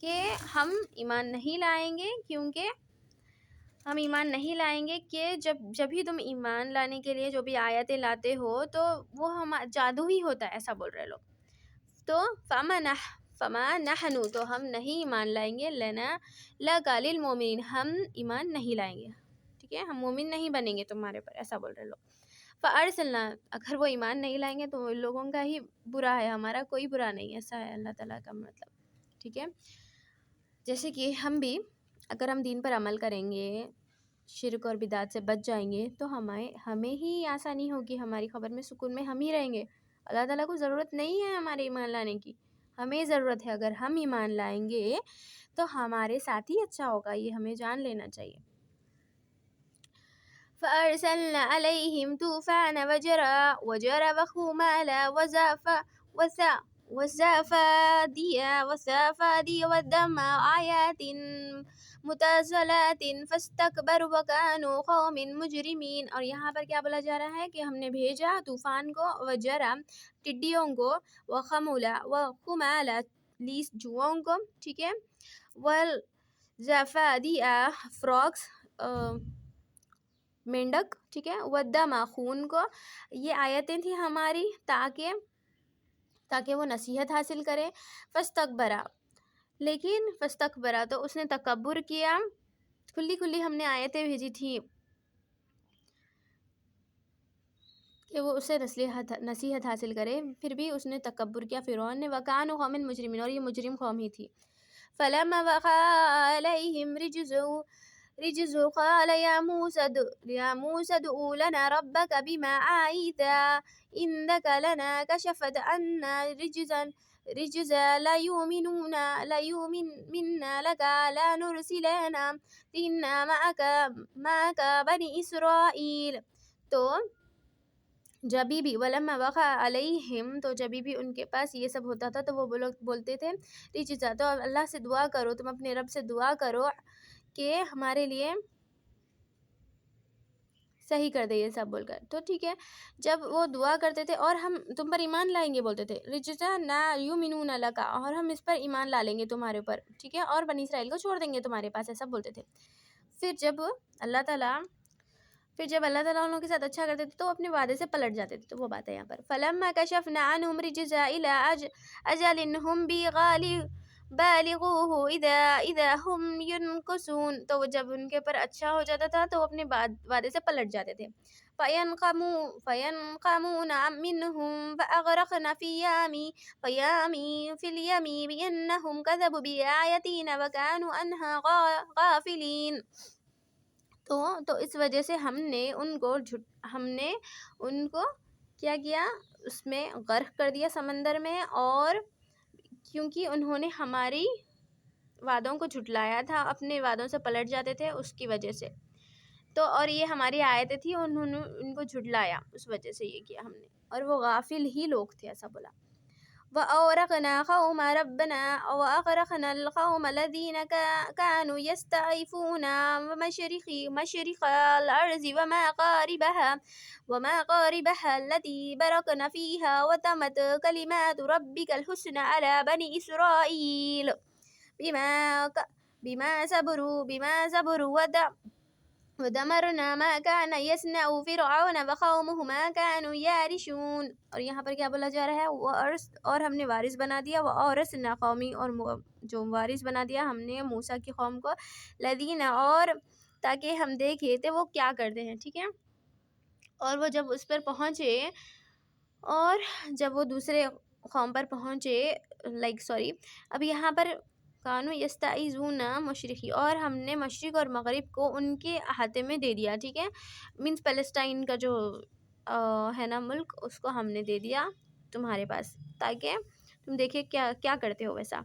کہ ہم ایمان نہیں لائیں گے، کیونکہ ہم ایمان نہیں لائیں گے کہ جب ہی تم ایمان لانے کے لیے جو بھی آیتیں لاتے ہو تو وہ جادو ہی ہوتا ہے، ایسا بول رہے لوگ. تو فما نحن، تو ہم نہیں ایمان لائیں گے، لنا لکا للمؤمنین، ہم ایمان نہیں لائیں گے، ٹھیک ہے، ہم مومن نہیں بنیں گے تمہارے پر، ایسا بول رہے لوگ. فَأَرْسَلْنَا، اگر وہ ایمان نہیں لائیں گے تو ان لوگوں کا ہی برا ہے، ہمارا کوئی برا نہیں، ایسا ہے اللہ تعالیٰ کا مطلب، ٹھیک ہے. جیسے کہ ہم بھی اگر ہم دین پر عمل کریں گے، شرک اور بدعت سے بچ جائیں گے، تو ہمیں ہی آسانی ہوگی، ہماری خبر میں سکون میں ہم ہی رہیں گے. اللہ تعالیٰ کو ضرورت نہیں ہے ہمارے ایمان لانے کی، ہمیں ضرورت ہے. اگر ہم ایمان لائیں گے تو ہمارے ساتھ ہی اچھا ہوگا، یہ ہمیں جان لینا چاہیے. فأرسلنا عليهم طوفان وجرى وخمال والزافادية والدم آيات متزلات فاستكبروا وكانوا قوم مجرمین. اور یہاں پر کیا بولا جا رہا ہے کہ ہم نے بھیجا طوفان کو، وجرا ٹڈیوں کو، وخمالا لیس جوؤں کو، ٹھیک ہے، والزافادیہ فراکس مینڈک، ٹھیک ہے، والدم خون کو. یہ آیتیں تھیں ہماری تاکہ وہ نصیحت حاصل کرے. فاستکبرا، لیکن فاستکبرا تو اس نے تکبر کیا. کھلی ہم نے آیتیں بھیجی تھی کہ وہ اسے نصیحت حاصل کرے، پھر بھی اس نے تکبر کیا فرعون نے. وَكَانُوا قَوْمًا مُجْرِمِينَ، اور یہ مجرم قوم ہی تھی. فَلَمَّا وَقَعَ عَلَيْهِمْ رِجْزٌ قَالَ يَا مُوسَى ادْعُ لَنَا رَبَّكَ بِمَا عَهِدَ عِندَكَ لَنَا كَشَفْتَ عَنَّا الرِّجْزَ لَيُؤْمِنَّ لَكَ لَنُرْسِلَنَّ مَعَكَ بَنِي إِسْرَائِيلَ. تو جبھی بھی ولما وقع علیہم، تو جبھی بھی ان کے پاس یہ سب ہوتا تھا تو وہ لوگ بولتے تھے رجزا، تو اللہ سے دعا کرو، تم اپنے رب سے دعا کرو کہ ہمارے لیے صحیح کر دے یہ سب بول کر. تو ٹھیک ہے، جب وہ دعا کرتے تھے اور ہم تم پر ایمان لائیں گے، بولتے تھے رجزا نا یؤمنون لک، اور ہم اس پر ایمان لا لیں گے تمہارے اوپر، ٹھیک ہے، اور بنی اسرائیل کو چھوڑ دیں گے تمہارے پاس، ایسا بولتے تھے. پھر جب اللہ تعالیٰ ان لوگوں کے ساتھ اچھا کرتے تھے تو اپنے وعدے سے پلٹ جاتے تھے. تو وہ بات ہے یہاں پر فَلَمَّا كَشَفْنَا عَنْهُمْ رِجْزَ إِلَىٰ أَجَلٍ هُمْ بالغوه إِذَا هُمْ يُنْكُثُونَ. تو جب ان کے پر اچھا ہو جاتا تھا تو وہ اپنے وعدے سے پلٹ جاتے تھے. فَيَنْقَمُونَ مِنْهُمْ فَأَغْرَقْنَا فِي الْيَمِ بِأَنَّهُمْ كَذَّبُوا بِآيَاتِنَا وَكَانُوا عَنْهَا غَافِلِينَ. تو اس وجہ سے ہم نے ان کو کیا کیا، اس میں غرق کر دیا سمندر میں، اور کیونکہ انہوں نے ہماری وعدوں کو جھٹلایا تھا، اپنے وعدوں سے پلٹ جاتے تھے اس کی وجہ سے. تو اور یہ ہماری آیتیں تھی، انہوں نے ان کو جھٹلایا، اس وجہ سے یہ کیا ہم نے، اور وہ غافل ہی لوگ تھے، ایسا بولا. وَأَغْرَقْنَا الْقَوْمَ الَّذِينَ كَانُوا يَسْتَضْعِفُونَ مَشَارِقَ الْأَرْضِ وَمَغَارِبَهَا الَّتِي بَارَكْنَا فِيهَا وَتَمَّتْ كَلِمَاتُ رَبِّكَ الْحُسْنَى عَلَى بَنِي إِسْرَائِيلَ بِمَا صَبَرُوا وَدَمَّرْنَا مَا كَانَ يَصْنَعُ فِرْعَوْنُ وَقَوْمُهُ مَا كَانُوا يَعْرِشُونَ. اور یہاں پر کیا بولا جا رہا ہے، اور ہم نے وارث بنا دیا، وَأَوْرَثْنَا قَوْمِي، اور جو وارث بنا دیا ہم نے موسیٰ کی قوم کو، الَّذِينَ، اور تاکہ ہم دیکھے تھے وہ کیا کرتے ہیں، ٹھیک ہے. اور وہ جب اس پر پہنچے، اور جب وہ دوسرے قوم پر پہنچے، اب یہاں پر کانو یستعیذون مشرقی، اور ہم نے مشرق اور مغرب کو ان کے احاطے میں دے دیا، ٹھیک ہے، مینس پیلسٹائن کا جو ہے نا ملک، اس کو ہم نے دے دیا تمہارے پاس، تاکہ تم دیکھے کیا کرتے ہو ویسا.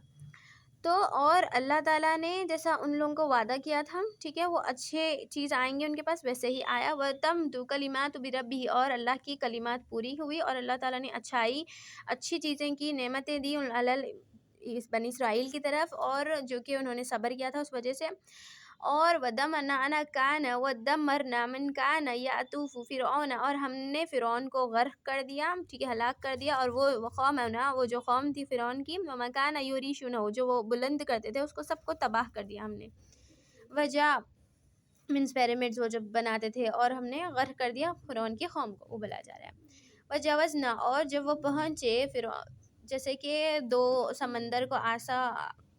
تو اور اللہ تعالیٰ نے جیسا ان لوگوں کو وعدہ کیا تھا، ٹھیک ہے، وہ اچھے چیز آئیں گے ان کے پاس، ویسے ہی آیا. وَتَمْمَتْ كَلِمَاتُ رَبِّهِ، اور اللہ کی کلمات پوری ہوئی، اور اللہ تعالیٰ نے اچھی چیزیں کی، نعمتیں دی اس بنی اسرائیل کی طرف، اور جو کہ انہوں نے صبر کیا تھا اس وجہ سے. اور وَدَمَّرْنَا مَنْ كَانَ يَأْتُوفُ فِرْعَوْنَ، اور ہم نے فرعون کو غرق کر دیا، ٹھیک ہے، ہلاک کر دیا. اور وہ جو قوم تھی فرعون کی، وَمَا كَانَ يُرِيشُونَ، جو وہ بلند کرتے تھے اس کو سب کو تباہ کر دیا ہم نے. وجہ مینس پیرامڈز وہ جب بناتے تھے، اور ہم نے غرق کر دیا فرعون کی قوم کو، وہ بولا جا رہا ہے. وجاوزنا، اور جب وہ پہنچے جیسے کہ دو سمندر کو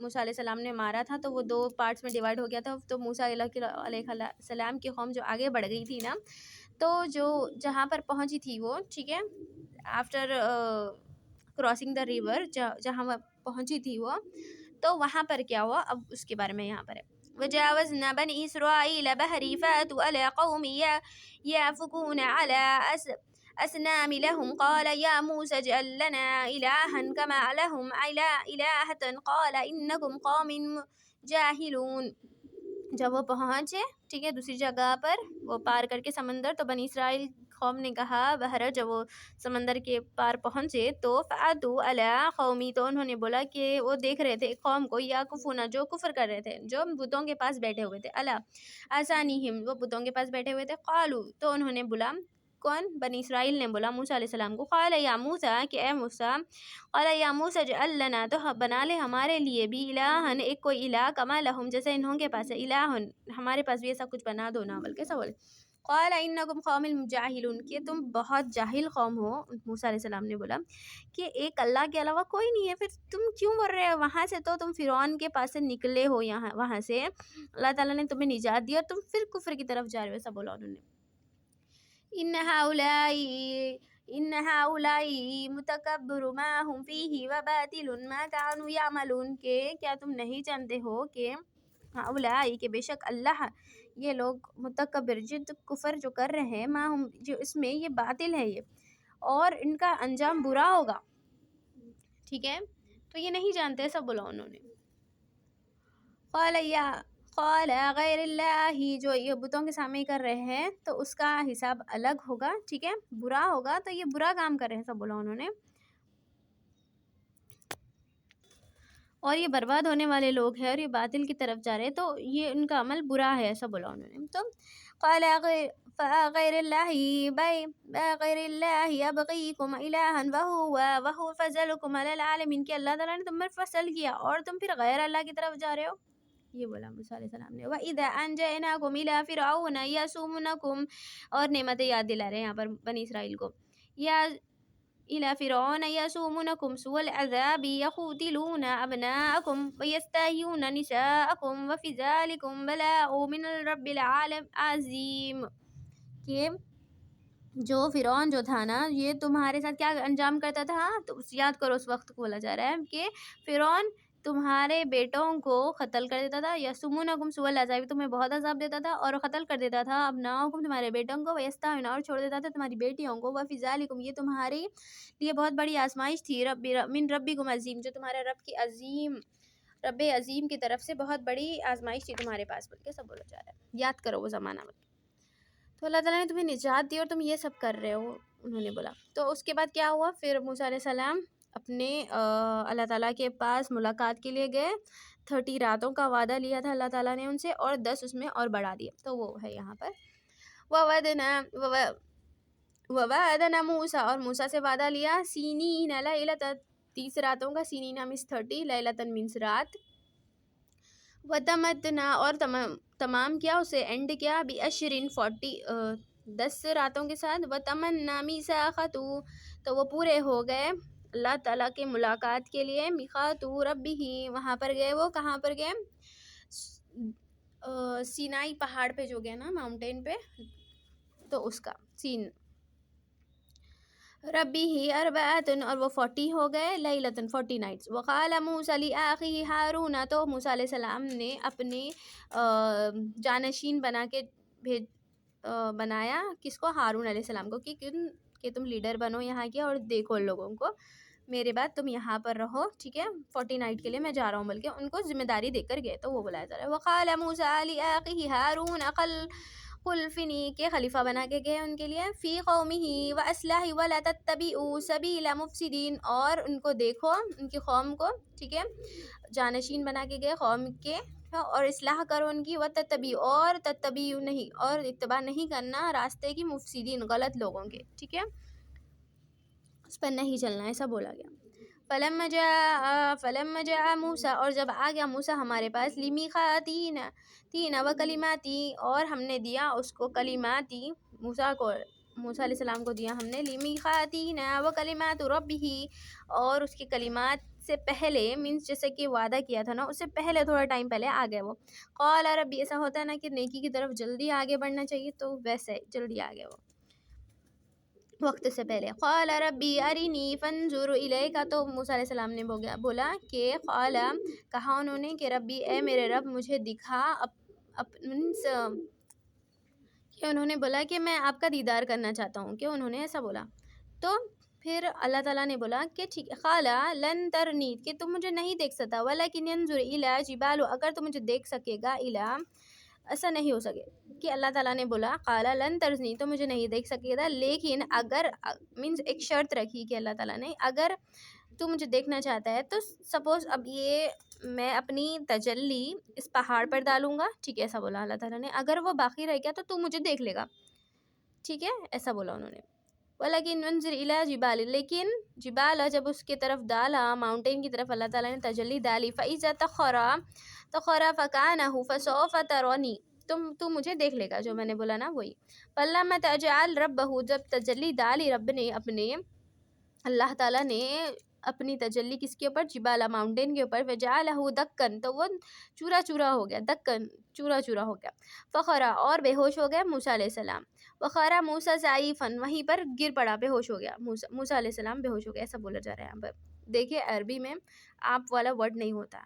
موسیٰ علیہ السلام نے مارا تھا، تو وہ دو پارٹس میں ڈیوائڈ ہو گیا تھا. تو موسیٰ علیہ السلام کی قوم جو آگے بڑھ گئی تھی نا، تو جو جہاں پر پہنچی تھی وہ، ٹھیک ہے، آفٹر کراسنگ دا ریور، جہاں وہ پہنچی تھی وہ، تو وہاں پر کیا ہوا، اب اس کے بارے میں یہاں پر ہے. وجاوزنا بنی اسرائیل بحری فاتوا علی قوم یافکون علی أصنام لهم قال يا موسى اجعل لنا إلها كما لهم آلهة قال إنكم قوم جاهلون. جب وہ پہنچے ٹھیک ہے دوسری جگہ پر وہ پار کر کے سمندر تو بنی اسرائیل قوم نے کہا بہر جب وہ سمندر کے پار پہنچے تو فَأَتُوا عَلَىٰ قَوْمٍ تو انہوں نے بولا کہ وہ دیکھ رہے تھے ایک قوم کو یَعْکُفُونَ جو کفر کر رہے تھے جو بتوں کے پاس بیٹھے ہوئے تھے عَلَىٰ آذَانِهِمْ وہ بتوں کے پاس بیٹھے ہوئے تھے قالوا تو انہوں نے بولا کون بنی اسرائیل نے بولا موسیٰ علیہ السلام کو قال یا موسیٰ کہ اے موسیٰ قال یا موسیٰ اجعل لنا تو بنا لے ہمارے لیے بھی الہن ایک کوئی الہ کما لہم جیسے انہوں کے پاس ہے الہن ہمارے پاس بھی ایسا کچھ بنا دو نا بلکہ سوال قال انکم قوم جاہلون کہ تم بہت جاہل قوم ہو موسیٰ علیہ السلام نے بولا کہ ایک اللہ کے علاوہ کوئی نہیں ہے پھر تم کیوں بول رہے ہو وہاں سے تو تم فرعون کے پاس سے نکلے ہو یہاں وہاں سے اللہ تعالیٰ نے تمہیں نجات دی اور تم پھر کفر کی طرف جا رہے ہو ایسا بولا انہوں نے ان هؤلاء متکبر ما هم فیہ وباطل ما كانوا يعملون کہ کیا تم نہیں جانتے ہو کہ هؤلاء کہ بے شک اللہ یہ لوگ متکبر جد کفر جو کر رہے ہیں ما ہم جو اس میں یہ باطل ہے یہ اور ان کا انجام برا ہوگا ٹھیک ہے تو یہ نہیں جانتے ایسا بولا انہوں نے قال غیر اللہ جو یہ بتوں کے سامنے کر رہے ہیں تو اس کا حساب الگ ہوگا ٹھیک ہے برا ہوگا تو یہ برا کام کر رہے ہیں ایسا بولا انہوں نے اور یہ برباد ہونے والے لوگ ہیں اور یہ باطل کی طرف جا رہے ہیں تو یہ ان کا عمل برا ہے ایسا بولا انہوں نے تو قال غیر اللہ غیر اللہ ابغیکم الہا وہو فضلکم علی العالمین کہ اللہ تعالیٰ نے تم پر فضل کیا اور تم پھر غیر اللہ کی طرف جا رہے ہو یہ بولا موسیٰ علیہ السلام نے وَإِذَا أَنْجَيْنَاكُمْ إِلَىٰ فِرْعَوْنَ يَسُومُونَكُمْ اور نعمتیں یاد دلا رہے ہیں یہاں پر بنی اسرائیل کو یا إِلَىٰ فِرْعَوْنَ يَسُومُونَكُمْ سُوءَ الْعَذَابِ يَقْتُلُونَ أَبْنَاءَكُمْ وَيَسْتَحْيُونَ نِسَاءَكُمْ وَفِي ذَٰلِكُمْ بَلَاءٌ مِّن رَّبِّ الْعَظِيمِ کہ جو فرعون جو تھا نا یہ تمہارے ساتھ کیا انجام کرتا تھا تو یاد کرو اس وقت کو بولا جا رہا ہے کہ فرعون تمہارے بیٹوں کو قتل کر دیتا تھا یسومونکم سوء العذاب تمہیں بہت عذاب دیتا تھا اور قتل کر دیتا تھا ابناؤکم تمہارے بیٹوں کو ویستحیون اور چھوڑ دیتا تھا تمہاری بیٹیوں کو وفی ذالکم یہ تمہارے لیے بہت بڑی آزمائش تھی من ربکم عظیم جو تمہارے رب کی عظیم رب عظیم کی طرف سے بہت بڑی آزمائش تھی تمہارے پاس بول کے سب بولا جا رہا ہے یاد کرو وہ زمانہ بول کے تو اللہ تعالیٰ نے تمہیں نجات دی اور تم یہ سب کر رہے ہو انہوں نے بولا تو اس کے بعد کیا ہوا پھر موسیٰ علیہ السلام اپنے اللہ تعالیٰ کے پاس ملاقات کے لیے گئے 30 راتوں کا وعدہ لیا تھا اللہ تعالیٰ نے ان سے اور 10 اس میں اور بڑھا دیا تو وہ ہے یہاں پر وَوَعَدْنَا موسیٰ اور موسیٰ سے وعدہ لیا سینین لیلۃ 30 راتوں کا سینین مینس 30 لیلۃ مینس رات وَتَمَتْنَا اور تمام کیا اسے اینڈ کیا بِأَشْرٍ 10 راتوں کے ساتھ وَتَمَنَّا مِيثَاقَهُ تو وہ پورے ہو گئے اللہ تعالیٰ کے ملاقات کے لیے میقاتُ ربہ وہاں پر گئے وہ کہاں پر گئے سینائی پہاڑ پہ جو گئے نا ماؤنٹین پہ تو اس کا سین ربی اربعۃ اور وہ 40 ہو گئے لیلۃ 40 نائٹس وقال موسیٰ لأخیہ ہارون تو موسیٰ علیہ السلام نے اپنے جانشین بنا کے بنایا کس کو ہارون علیہ السلام کو کہ تم لیڈر بنو یہاں کے اور دیکھو لوگوں کو میرے بعد تم یہاں پر رہو ٹھیک ہے 40 نائٹ کے لیے میں جا رہا ہوں بلکہ ان کو ذمہ داری دے کر گئے تو وہ بلایا جا رہا ہے وقال موسیٰ لأخیہ ہارون خلفنی کے خلیفہ بنا کے گئے ان کے لیے فی قومہ واصلح ولا تتبعوا سبیل مفسدین اور ان کو دیکھو ان کی قوم کو ٹھیک ہے جانشین بنا کے گئے قوم کے اور اصلاح کرو ان کی اور تتبعوا نہیں اور اتباع نہیں کرنا راستے کی مفسدین غلط لوگوں کے ٹھیک ہے اس پر نہیں چلنا ایسا بولا گیا فلما جاء موسیٰ اور جب آ گیا موسیٰ ہمارے پاس لمیقاتنا و کلماتی اور ہم نے دیا اس کو کلماتی موسیٰ علیہ السلام کو دیا ہم نے لمیقاتنا و کلمات ربہ اور اس کی کلمات سے پہلے مینس جیسے کہ وعدہ کیا تھا نا اس سے پہلے تھوڑا ٹائم پہلے آ گئے وہ قال ربی ایسا ہوتا ہے نا کہ نیکی کی طرف جلدی آگے بڑھنا چاہیے تو ویسے جلدی آ گئے وہ وقت سے پہلے قال ربی ارنی فانظر الیک تو موسیٰ علیہ السلام نے بولا کہ قال کہا انہوں نے کہ ربی اے میرے رب مجھے دکھا کہ انہوں نے بولا کہ میں آپ کا دیدار کرنا چاہتا ہوں کہ انہوں نے ایسا بولا تو پھر اللہ تعالیٰ نے بولا کہ ٹھیک ہے قال لن ترنی کہ تم مجھے نہیں دیکھ سکتا ولکن انظر الی جبال اگر تم مجھے دیکھ سکے گا الی ایسا نہیں ہو سکے کہ اللہ تعالیٰ نے بولا قال لن ترزنی تو مجھے نہیں دیکھ سکے گا، لیکن اگر مینس ایک شرط رکھی کہ اللہ تعالیٰ نے اگر تو مجھے دیکھنا چاہتا ہے تو سپوز اب یہ میں اپنی تجلی اس پہاڑ پر ڈالوں گا، ٹھیک ہے، ایسا بولا اللہ تعالیٰ نے، اگر وہ باقی رہ گیا تو مجھے دیکھ لے گا، ٹھیک ہے، ایسا بولا انہوں نے. ولیکن انظر الی جبال، لیکن جبال جب اس کی طرف ڈالا، ماؤنٹین کی طرف اللہ تعالیٰ نے تجلی ڈالی، فإذا تخرا فکانہ فسوف ترونی، تو مجھے دیکھ لے گا، جو میں نے بولا نا وہی. فلما تجعل ربہ، جب تجلی ڈالی رب نے اپنے، اللہ تعالیٰ نے اپنی تجلی کس کے اوپر؟ جبالا، ماؤنٹین کے اوپر، وجعلہ دکن، تو وہ چورا چورا ہو گیا، دکن چورا چورا ہو گیا. فخرا، اور بے ہوش ہو گیا موسیٰ علیہ السلام. وخرا موسیٰ ضعیفاً، وہیں پر گر پڑا، بے ہوش ہو گیا، موسیٰ علیہ السلام بے ہوش ہو گیا، ایسا بولا جا رہا ہے یہاں پر. دیکھیے عربی میں آپ والا ورڈ نہیں ہوتا،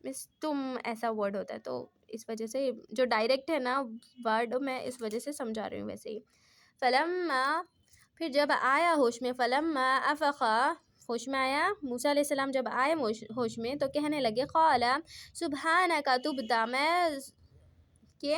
مس تم ایسا ورڈ ہوتا ہے، تو اس وجہ سے جو ڈائریکٹ ہے نا ورڈ، میں اس وجہ سے سمجھا رہی ہوں ویسے ہی. فلما، پھر جب آیا ہوش میں، فلما افقا، ہوش میں آیا موسیٰ علیہ السلام، جب آئے ہوش میں تو کہنے لگے قال سبحانک تبتا، میں کہ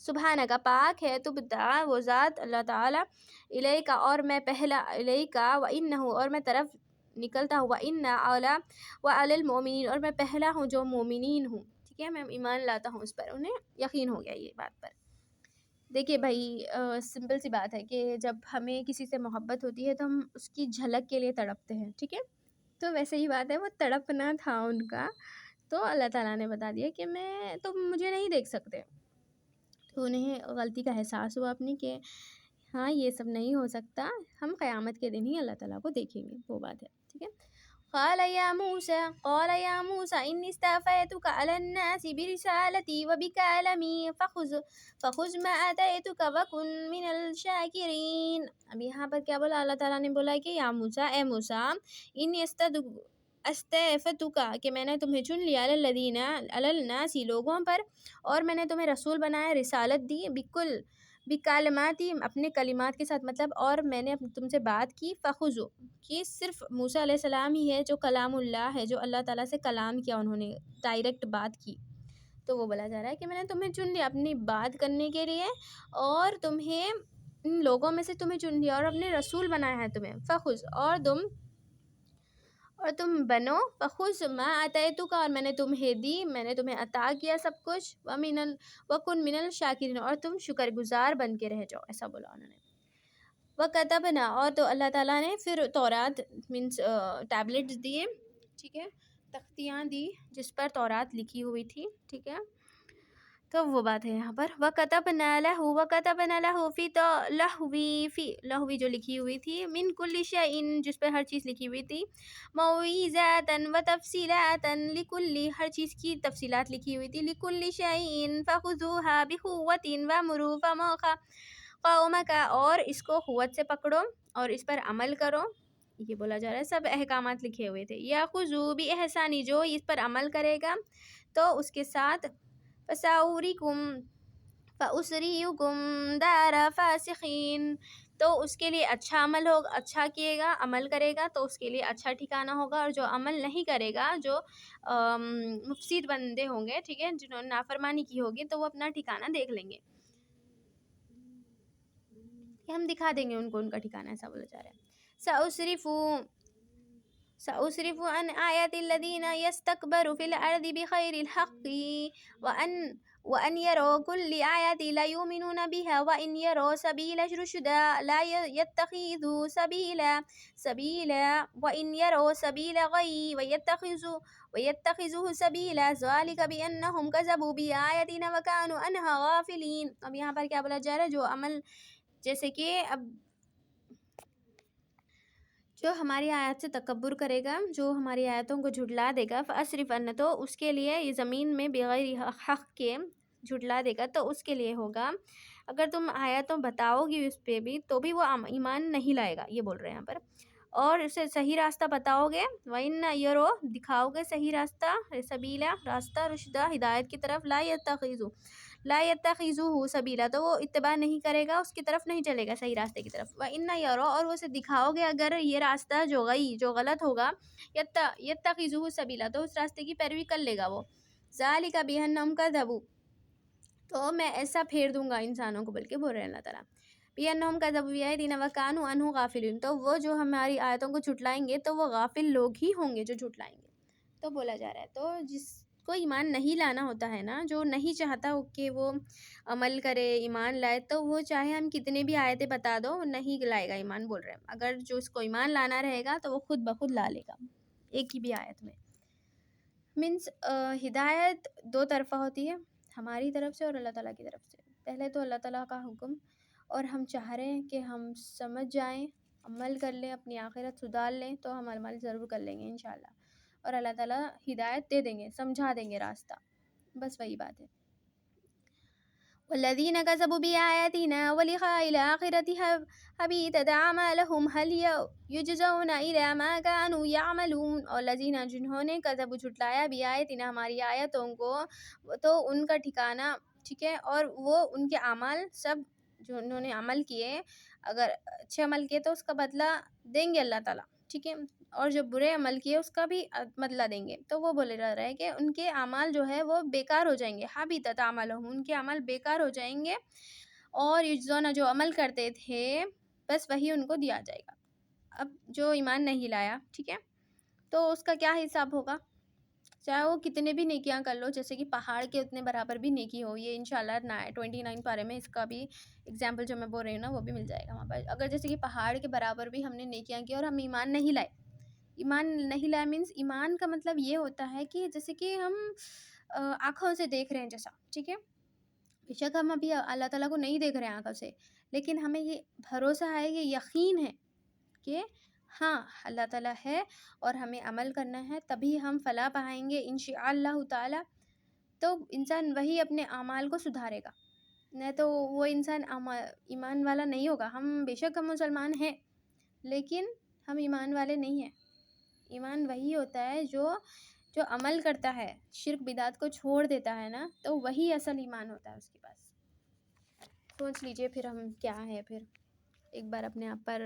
سبحانک پاک ہے، تبتا وہ ذات اللہ تعالیٰ، الیکا اور میں پہلا، الیکا وانہ اور میں طرف نکلتا ہوں، وان اعلی وعلی المؤمنین اور میں پہلا ہوں جو مومنین ہوں، ٹھیک ہے، میں ایمان لاتا ہوں اس پر، انہیں یقین ہو گیا یہ بات پر. دیکھیے بھائی سمپل سی بات ہے کہ جب ہمیں کسی سے محبت ہوتی ہے تو ہم اس کی جھلک کے لیے تڑپتے ہیں، ٹھیک ہے، تو ویسے ہی بات ہے، وہ تڑپنا تھا ان کا، تو اللہ تعالیٰ نے بتا دیا کہ میں تم مجھے نہیں دیکھ سکتے، تو انہیں غلطی کا احساس ہوا اپنی کہ ہاں یہ سب نہیں ہو سکتا، ہم قیامت کے دن ہی اللہ تعالیٰ کو دیکھیں گے، وہ بات ہے، ٹھیک ہے. قال يا موسى إني استفيتك على الناس برسالتي وبكلامي فخذ ما آتيتك وكن من الشاكرين. اب یہاں پر کیا بولا اللہ تعالیٰ نے؟ بولا کہ یا موسیٰ، اے موسیٰ، انی استفتک، کہ میں نے تمہیں چن لیا، الذین علی الناس لوگوں پر، اور میں نے تمہیں رسول بنایا، رسالت دی، بکلماتی اپنے کلمات کے ساتھ، مطلب اور میں نے تم سے بات کی، فخذو کہ صرف موسیٰ علیہ السلام ہی ہے جو کلام اللہ ہے، جو اللہ تعالیٰ سے کلام کیا انہوں نے، ڈائریکٹ بات کی، تو وہ بولا جا رہا ہے کہ میں نے تمہیں چن لیا اپنی بات کرنے کے لیے، اور تمہیں ان لوگوں میں سے تمہیں چن لیا اور اپنے رسول بنایا ہے تمہیں. فخذ، اور تم بنو، فخذ ما آتیتک، اور میں نے تمہیں دی، میں نے تمہیں عطا کیا سب کچھ، وکن من الشاکرین، اور تم شکر گزار بن کے رہ جاؤ، ایسا بولا انہوں نے. وکتبنا، اور تو اللہ تعالیٰ نے پھر تورات مینس ٹیبلٹس دیے، ٹھیک ہے، تختیاں دی جس پر تورات لکھی ہوئی تھی، ٹھیک ہے، تو وہ بات ہے یہاں پر. وَكَتَبْنَا لَهُ فِي لہوی جو لکھی ہوئی تھی، من کل شیء جس پر ہر چیز لکھی ہوئی تھی، موعظۃ وتفصیلات لکل، ہر چیز کی تفصیلات لکھی ہوئی تھی، لکل شیء فخذوها بقوۃ وامروا قومک، اور اس کو قوت سے پکڑو اور اس پر عمل کرو، یہ بولا جا رہا ہے، سب احکامات لکھے ہوئے تھے. یاخذوا باحسانی، جو اس پر عمل کرے گا تو اس کے ساتھ، فَأُسْرِيكُمْ دَارَ فَاسِقِينَ، تو اس کے لیے اچھا عمل ہوگا، اچھا کیے گا، عمل کرے گا تو اس کے لیے اچھا ٹھکانہ ہوگا، اور جو عمل نہیں کرے گا، جو مفسد بندے ہوں گے، ٹھیک ہے، جنہوں نے نافرمانی کی ہوگی، تو وہ اپنا ٹھکانہ دیکھ لیں گے، ہم دکھا دیں گے ان کو ان کا ٹھکانہ، ایسا بولا جا رہا ہے. سأصرف عن آيات الذين يستكبروا في الأرض بغير الحق وأن يروا كل آية لا يؤمنون بها وإن يروا سبيل الرشد لا يتخذوا سبيلا وإن يروا سبيل غي ويتخذوه سبيلا ذلك بأنهم كذبوا بآياتنا وكانوا عنها غافلين. اب یہاں پر کیا بولا جا رہا ہے؟ جو عمل، جیسے کہ اب جو ہماری آیات سے تکبر کرے گا، جو ہماری آیتوں کو جھٹلا دے گا، فَأَصْرِفْ عَنْهُ، تو اس کے لیے یہ زمین میں بغیر حق کے جھٹلا دے گا، تو اس کے لیے ہوگا، اگر تم آیتوں بتاؤ گی اس پہ بھی تو بھی وہ ایمان نہیں لائے گا، یہ بول رہے ہیں یہاں پر، اور اسے صحیح راستہ بتاؤ گے، وَإِنَّ يَرَوْا دکھاؤ گے صحیح راستہ، سبیلا راستہ، رشدہ ہدایت کی طرف، لا يتخذوه سبیلا، تو وہ اتباع نہیں کرے گا، اس کی طرف نہیں چلے گا، صحیح راستے کی طرف. وَإِنَّ يَرَوْا، اور وہ اسے دکھاؤ گے اگر یہ راستہ جو غلط ہوگا، يتخذوه سبیلا، تو اس راستے کی پیروی کر لے گا وہ. ذَلِكَ بِأَنَّهُمْ كَذَبُوا، تو میں ایسا پھیر دوں گا انسانوں کو، بول کے بول رہے ہیں اللہ تعالیٰ. بِأَنَّهُمْ كَذَّبُوا بِآيَاتِنَا وَكَانُوا عَنْهُ غَافِلِينَ. تو وہ جو ہماری آیتوں کو جھٹلائیں گے تو وہ غافل لوگ ہی ہوں گے جو جھٹلائیں گے. تو بولا جا رہا ہے تو جس کو ایمان نہیں لانا ہوتا ہے نا، جو نہیں چاہتا کہ وہ عمل کرے، ایمان لائے، تو وہ چاہے ہم کتنے بھی آیتیں بتا دو وہ نہیں لائے گا ایمان، بول رہے ہیں. اگر جو اس کو ایمان لانا رہے گا تو وہ خود بخود لا لے گا ایک ہی بھی آیت میں. مینس ہدایت دو طرفہ ہوتی ہے، ہماری طرف سے اور اللہ تعالیٰ کی طرف سے. پہلے تو اللہ تعالیٰ کا حکم، اور ہم چاہ رہے ہیں کہ ہم سمجھ جائیں، عمل کر لیں، اپنی آخرت سدھار لیں، تو ہم عمل ضرور کر لیں گے انشاءاللہ. اور اللہ تعالیٰ ہدایت دے دیں گے، سمجھا دیں گے راستہ، بس وہی بات ہے. والذین کذبوا بآیاتنا ولقاء الآخرة حبطت أعمالهم هل یجزون إلا ما كانوا يعملون. اور الذین جنہوں نے کذبوا جھٹلایا بآیاتنا ہماری آیتوں کو، تو ان کا ٹھکانہ، ٹھیک ہے، اور وہ ان کے اعمال سب جو انہوں نے عمل کیے، اگر اچھے عمل کیے تو اس کا بدلہ دیں گے اللہ تعالیٰ، ٹھیک ہے، اور جو برے عمل کیے اس کا بھی بدلہ دیں گے. تو وہ بولے جا رہا ہے کہ ان کے اعمال جو ہے وہ بیکار ہو جائیں گے. حبطت اعمالهم، ان کے عمل بیکار ہو جائیں گے، اور یجزون جو عمل کرتے تھے بس وہی ان کو دیا جائے گا. اب جو ایمان نہیں لایا، ٹھیک ہے، تو اس کا کیا حساب ہوگا؟ چاہے وہ کتنے بھی نیکیاں کر لو، جیسے کہ پہاڑ کے اتنے برابر بھی نیکی ہو. یہ انشاءاللہ 29 پارے میں اس کا بھی اگزامپل جو میں بول رہی ہوں نا وہ بھی مل جائے گا وہاں پر. اگر جیسے کہ پہاڑ کے برابر بھی ہم نے نیکیاں کی اور ہم ایمان نہیں لائے، ایمان نہیں لائے مینس ایمان کا مطلب یہ ہوتا ہے کہ جیسے کہ ہم آنکھوں سے دیکھ رہے ہیں جیسا، ٹھیک ہے، بے شک ہم ابھی اللہ تعالیٰ کو نہیں دیکھ رہے ہیں آنکھوں سے، لیکن ہمیں یہ بھروسہ ہے، یہ یقین ہے کہ ہاں اللہ تعالیٰ ہے اور ہمیں عمل کرنا ہے، تبھی ہم فلاح پائیں گے انشاءاللہ تعالیٰ. تو انسان وہی اپنے اعمال کو سدھارے گا، نہیں تو وہ انسان ایمان والا نہیں ہوگا. ہم بے شک ہم مسلمان ہیں لیکن ہم ایمان والے نہیں ہیں. ایمان وہی ہوتا ہے جو عمل کرتا ہے، شرک بدعت کو چھوڑ دیتا ہے نا، تو وہی اصل ایمان ہوتا ہے اس کے پاس. سوچ لیجئے پھر ہم کیا ہیں. پھر ایک بار اپنے آپ پر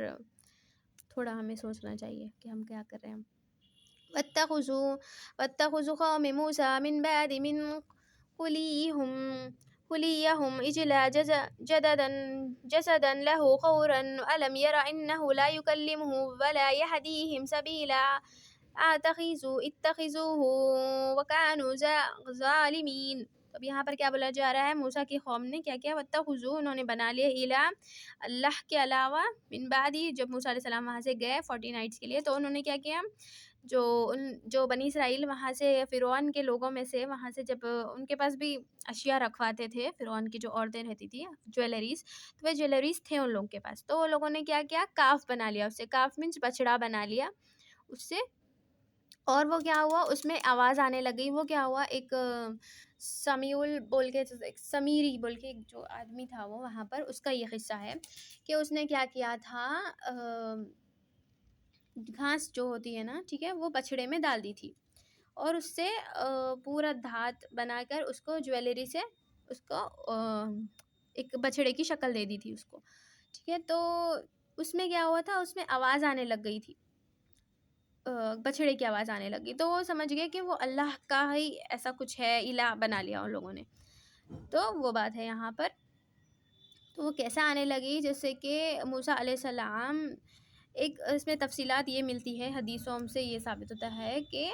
تھوڑا ہمیں سوچنا چاہیے کہ ہم کیا کر رہے ہیں. واتخذوا قوم موسى من بعد من حليهم إجلا جسدا له خوار ألم ير إنه لا يكلمه ولا يهديهم سبيلا اتخذوه وكانوا ظالمين. اب یہاں پر کیا بولا جا رہا ہے؟ موسیٰ کی قوم نے کیا کیا؟ واتخذوا، انہوں نے بنا لیا، الہ اللہ کے علاوہ، من بعدی، جب موسیٰ علیہ السلام وہاں سے گئے 40 نائٹس کے لیے، تو انہوں نے کیا کیا، جو بنی اسرائیل وہاں سے فرعون کے لوگوں میں سے، وہاں سے جب ان کے پاس بھی اشیاء رکھواتے تھے فرعون کی جو عورتیں رہتی تھی، جویلریز، تو وہ جویلریز تھے ان لوگوں کے پاس، تو وہ لوگوں نے کیا کیا، کاف بنا لیا، اس سے کاف مینس بچڑا بنا لیا اس سے. اور وہ کیا ہوا، اس میں آواز آنے لگی. وہ کیا ہوا، ایک سمیول بول کے، سمیری بول کے ایک جو آدمی تھا وہ وہاں پر، اس کا یہ قصہ ہے کہ اس نے کیا کیا تھا، گھاس جو ہوتی ہے نا، ٹھیک ہے، وہ بچھڑے میں ڈال دی تھی، اور اس سے پورا دھات بنا کر اس کو جویلری سے اس کو ایک بچھڑے کی شکل دے دی تھی اس کو، ٹھیک ہے. تو اس میں کیا ہوا تھا، اس میں آواز آنے لگ گئی تھی، بچھڑے کی آواز آنے لگی، تو وہ سمجھ گئے کہ وہ اللہ کا ہی ایسا کچھ ہے، الہ بنا لیا ان لوگوں نے. تو وہ بات ہے یہاں پر. تو وہ کیسا آنے لگی، جیسے کہ موسیٰ علیہ السلام، ایک اس میں تفصیلات یہ ملتی ہے حدیثوں سے، یہ ثابت ہوتا ہے کہ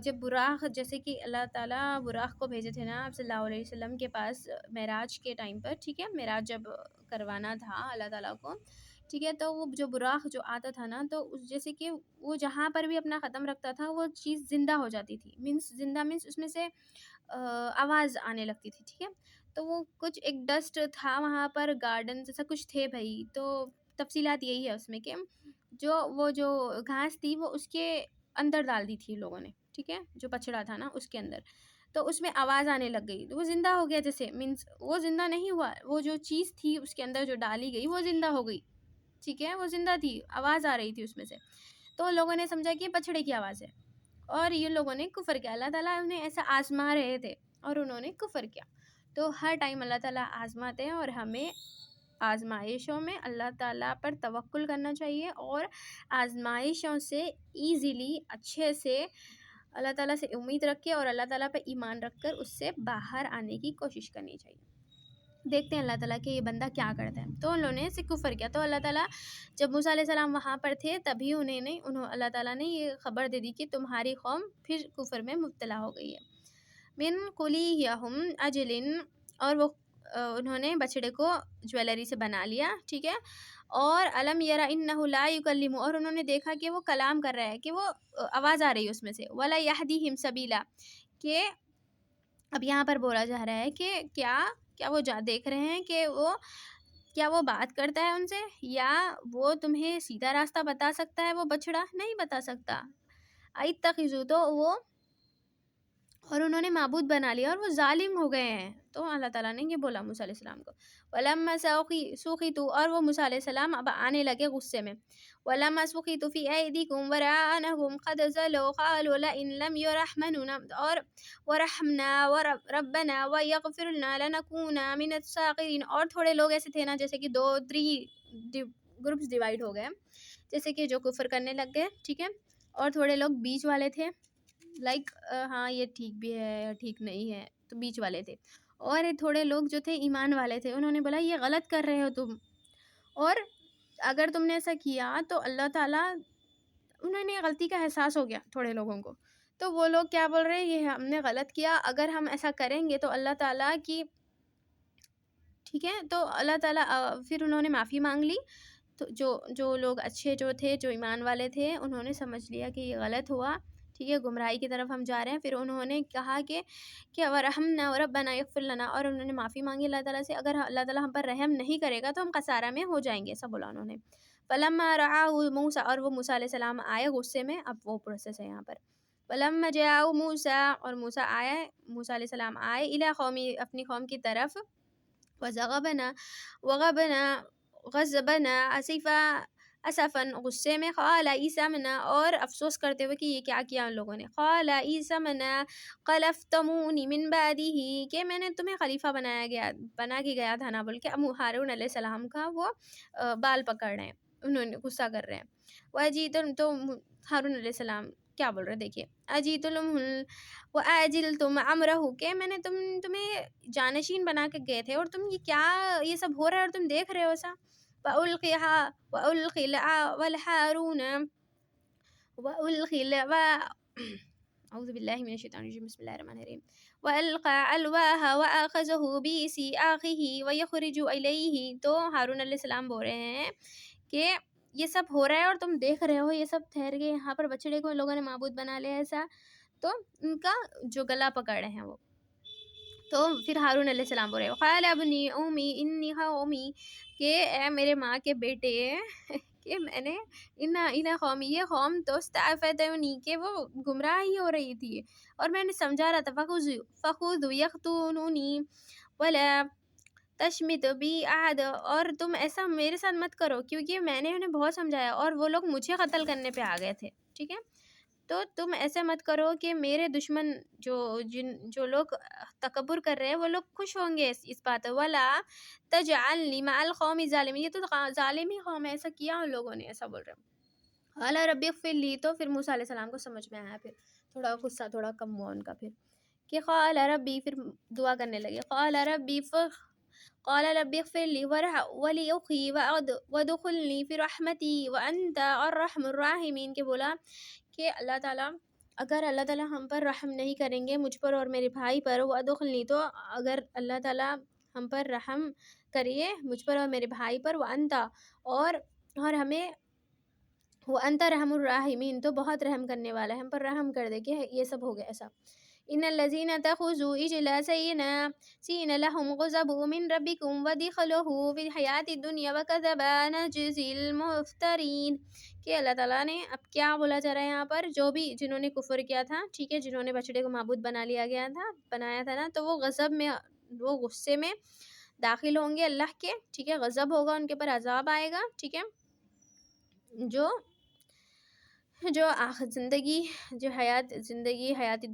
جب براق، جیسے کہ اللہ تعالیٰ براق کو بھیجے تھے نا آپ صلی اللہ علیہ وسلم کے پاس معراج کے ٹائم پر، ٹھیک ہے، معراج جب کروانا تھا اللہ تعالیٰ کو، ٹھیک ہے، تو وہ جو براق جو آتا تھا نا، تو جیسے کہ وہ جہاں پر بھی اپنا قدم رکھتا تھا وہ چیز زندہ ہو جاتی تھی، مینس زندہ مینس اس میں سے آواز آنے لگتی تھی، ٹھیک ہے. تو وہ کچھ ایک ڈسٹ تھا وہاں پر، گارڈن جیسا کچھ تھے بھائی. تو تفصیلات یہی ہے اس میں کہ وہ جو گھاس تھی وہ اس کے اندر ڈال دی تھی لوگوں نے، ٹھیک ہے، جو پچھڑا تھا نا اس کے اندر، تو اس میں آواز آنے لگ گئی، تو وہ زندہ ہو گیا. جیسے مینس وہ زندہ نہیں ہوا، وہ جو چیز تھی اس کے اندر جو ڈالی گئی وہ زندہ ہو گئی، ٹھیک ہے، وہ زندہ تھی، آواز آ رہی تھی اس میں سے. تو لوگوں نے سمجھا کہ یہ بچھڑے کی آواز ہے، اور یہ لوگوں نے کفر کیا. اللہ تعالیٰ انہیں ایسا آزما رہے تھے اور انہوں نے کفر کیا. تو ہر ٹائم اللہ تعالیٰ آزماتے ہیں، اور ہمیں آزمائشوں میں اللہ تعالیٰ پر توکل کرنا چاہیے، اور آزمائشوں سے ایزیلی، اچھے سے اللہ تعالیٰ سے امید رکھ کے اور اللہ تعالیٰ پہ ایمان رکھ کر اس سے باہر آنے کی کوشش کرنی چاہیے. دیکھتے ہیں اللہ تعالیٰ کہ یہ بندہ کیا کرتا ہے. تو انہوں نے کفر کیا. تو اللہ تعالیٰ جب موسیٰ علیہ السلام وہاں پر تھے تبھی اللہ تعالیٰ نے یہ خبر دے دی کہ تمہاری قوم پھر کفر میں مبتلا ہو گئی ہے. من قلیہم اجلن، اور وہ انہوں نے بچڑے کو جویلری سے بنا لیا، ٹھیک ہے. اور علم یرا انہ لا یکلم، اور انہوں نے دیکھا کہ وہ کلام کر رہا ہے، کہ وہ آواز آ رہی ہے اس میں سے. ولا یہدیہم سبیلا، کہ اب یہاں پر بولا جا رہا ہے کہ کیا وہ دیکھ رہے ہیں کہ کیا وہ بات کرتا ہے ان سے، یا وہ تمہیں سیدھا راستہ بتا سکتا ہے. وہ بچڑا نہیں بتا سکتا. ایتخذو، تو وہ، اور انہوں نے معبود بنا لیا اور وہ ظالم ہو گئے ہیں. تو اللہ تعالیٰ نے یہ بولا موسیٰ علیہ السلام کو. وَلَمَّا سُخِطُوا، اور وہ موسیٰ علیہ السلام اب آنے لگے غصے میں. وَلَمَّا سُخِطُوا فِي أَيْدِيكُمْ وَرَأَى أَنَّهُمْ قَدْ زَلَوْا قَالُوا لَئِن لَّمْ يَرْحَمْنَا اور وَرَحْمْنَا رَبَّنَا وَيَغْفِرْ لَنَا لَنَكُونَ مِنَ الصَّاغِرِينَ. اور تھوڑے لوگ ایسے تھے نا، جیسے کہ 3 گروپس ڈیوائیڈ ہو گئے، جیسے کہ جو کفر کرنے لگ گئے، ٹھیک ہے. اور تھوڑے لوگ بیچ والے تھے، لائک ہاں یہ ٹھیک بھی ہے یا ٹھیک نہیں ہے، تو بیچ والے تھے. اور تھوڑے لوگ جو تھے ایمان والے تھے، انہوں نے بولا یہ غلط کر رہے ہو تم، اور اگر تم نے ایسا کیا تو اللہ تعالیٰ، انہوں نے غلطی کا احساس ہو گیا تھوڑے لوگوں کو. تو وہ لوگ کیا بول رہے ہیں، یہ ہم نے غلط کیا، اگر ہم ایسا کریں گے تو اللہ تعالیٰ کی، ٹھیک ہے. تو اللہ تعالیٰ پھر انہوں نے معافی مانگ لی. تو جو لوگ اچھے جو تھے، جو ایمان والے تھے، انہوں نے سمجھ لیا کہ یہ غلط ہوا، ٹھیک ہے، گمراہی کی طرف ہم جا رہے ہیں. پھر انہوں نے کہا کہ وَرَحْمْنَا رَبَّنَا يَغْفِرْ لَنَا، اور انہوں نے معافی مانگی اللہ تعالیٰ سے، اگر اللہ تعالیٰ ہم پر رحم نہیں کرے گا تو ہم خسارہ میں ہو جائیں گے، ایسا بولا انہوں نے. فَلَمَّا رَأَوْا مُوسَىٰ، اور وہ موسیٰ علیہ السلام آئے غصے میں. اب وہ پروسیس ہے یہاں پر. فَلَمَّا جَاءُوا مُوسَىٰ، اور موسیٰ علیہ السلام آئے إِلَىٰ قَوْمِهِ، اپنی قوم کی طرف. غضبنا اسفاً، غصے میں. قال عیسیٰ منا، اور افسوس کرتے ہوئے کہ یہ کیا کیا ان لوگوں نے. قال عیسیٰ منا خلفتمونی من بعدہ، کہ میں نے تمہیں خلیفہ بنا کے گیا تھا نا، بول کے ہارون علیہ السلام کا وہ بال پکڑ رہے ہیں، انہوں نے غصہ کر رہے ہیں. وَأَجِئْتُمْ، تو ہارون علیہ السلام کیا بول رہے دیکھیے. اجیتم وَأَجِلْتُمْ أَمْرَهُ، کہ میں نے تمہیں جانشین بنا کے گئے تھے، اور تم یہ سب ہو رہا ہے اور تم دیکھ رہے ہو ایسا. اعوذ باللہ من الشیطان الرجیم، بسم اللہ الرحمن الرحیم. وَأَلْقَى أَلْوَاحَ وَأَخَذَهُ بِسِيئَاخِهِ وَيَخْرُجُ إِلَيْهِ. تو ہارون علیہ السلام بول رہے ہیں کہ یہ سب ہو رہا ہے اور تم دیکھ رہے ہو، یہ سب ٹھہر گئے یہاں پر، بچڑے کو ان لوگوں نے معبود بنا لیا ایسا. تو ان کا جو گلا پکڑ رہے ہیں وہ. تو پھر ہارون علیہ السلام بول رہے ہیں قال ابنی امی انی قومی، کہ اے میرے ماں کے بیٹے، کہ میں نے ان قومی، یہ قوم تو استعفتنی، کہ وہ گمراہ ہی ہو رہی تھی اور میں نے سمجھا رہا تھا. فخذوا یقتلونی ولا تشمت بی احد، اور تم ایسا میرے ساتھ مت کرو، کیونکہ میں نے انہیں بہت سمجھایا اور وہ لوگ مجھے قتل کرنے پہ آ گئے تھے، ٹھیک ہے. تو تم ایسے مت کرو کہ میرے دشمن جو لوگ تکبر کر رہے ہیں وہ لوگ خوش ہوں گے اس بات. ولا تجعلنی مع القوم الظالمین، یہ تو ظالمی قوم ہے، ایسا کیا ان لوگوں نے، ایسا بول رہے ہیں. قال ربی اغفر لی، تو پھر موسیٰ علیہ السلام کو سمجھ میں آیا، پھر تھوڑا غصہ تھوڑا کم ہوا ان کا. پھر کہ قال ربی، پھر دعا کرنے لگے. قال ربی اغفر لی ولی اخی وادخلنی فی رحمتی وانت الرحم الراحمین، کہ بولا کہ اللہ تعالیٰ، اگر اللہ تعالیٰ ہم پر رحم نہیں کریں گے، مجھ پر اور میرے بھائی پر، وادخلنی، تو اگر اللہ تعالیٰ ہم پر رحم کریے، مجھ پر اور میرے بھائی پر، وانت، اور ہمیں، وانت رحم الراحمین، تو بہت رحم کرنے والا ہے، ہم پر رحم کر دے کہ یہ سب ہو گیا ایسا. ان الذین اتخذوا عجلا سین لهم غضب من ربکم ودخلوا فی الحیاۃ الدنیا وکذبوا نجزی المفترین، کہ اللہ تعالیٰ نے اب کیا بولا جا رہا ہے یہاں پر، جو بھی جنہوں نے کفر کیا تھا، ٹھیک ہے، جنہوں نے بچڑے کو معبود بنایا تھا نا، تو وہ غضب میں، وہ غصے میں داخل ہوں گے اللہ کے، ٹھیک ہے، غضب ہوگا ان کے پر، عذاب آئے گا، ٹھیک ہے. جو زندگی، جو حیات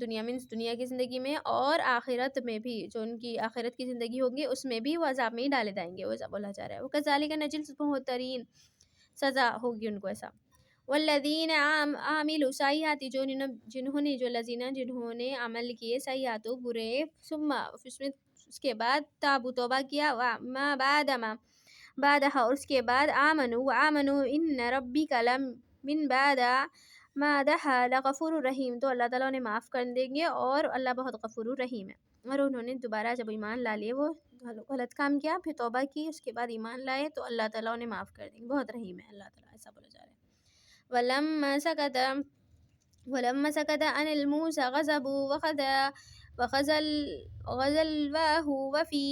دنیا میں، دنیا کی زندگی میں، اور آخرت میں بھی، جو ان کی آخرت کی زندگی ہوگی اس میں بھی وہ عذاب میں ہی ڈالے جائیں گے، وہ بولا جا رہا ہے. وہ کذالک نجزی المفترین، سزا ہوگی ان کو ایسا. والذین عاملوا سیئات جنہوں نے عمل کیے سیئات برے، ثم اس کے بعد تابوا توبہ کیا، ما بعدها اور اس کے بعد آمنوا ان ربک من بعدها لغفور رحیم، تو اللہ تعالیٰ انہیں معاف کر دیں گے اور اللہ بہت غفور الرحیم ہے۔ اور انہوں نے دوبارہ جب ایمان لا لیے، وہ غلط کام کیا، پھر توبہ کی، اس کے بعد ایمان لائے، تو اللہ تعالیٰ انہیں معاف کر دیں گے، بہت رحیم ہے اللہ تعالیٰ، ایسا بولا جا رہا ہے۔ ولما سكت عن الموسى غضبوا وغزلواه وفي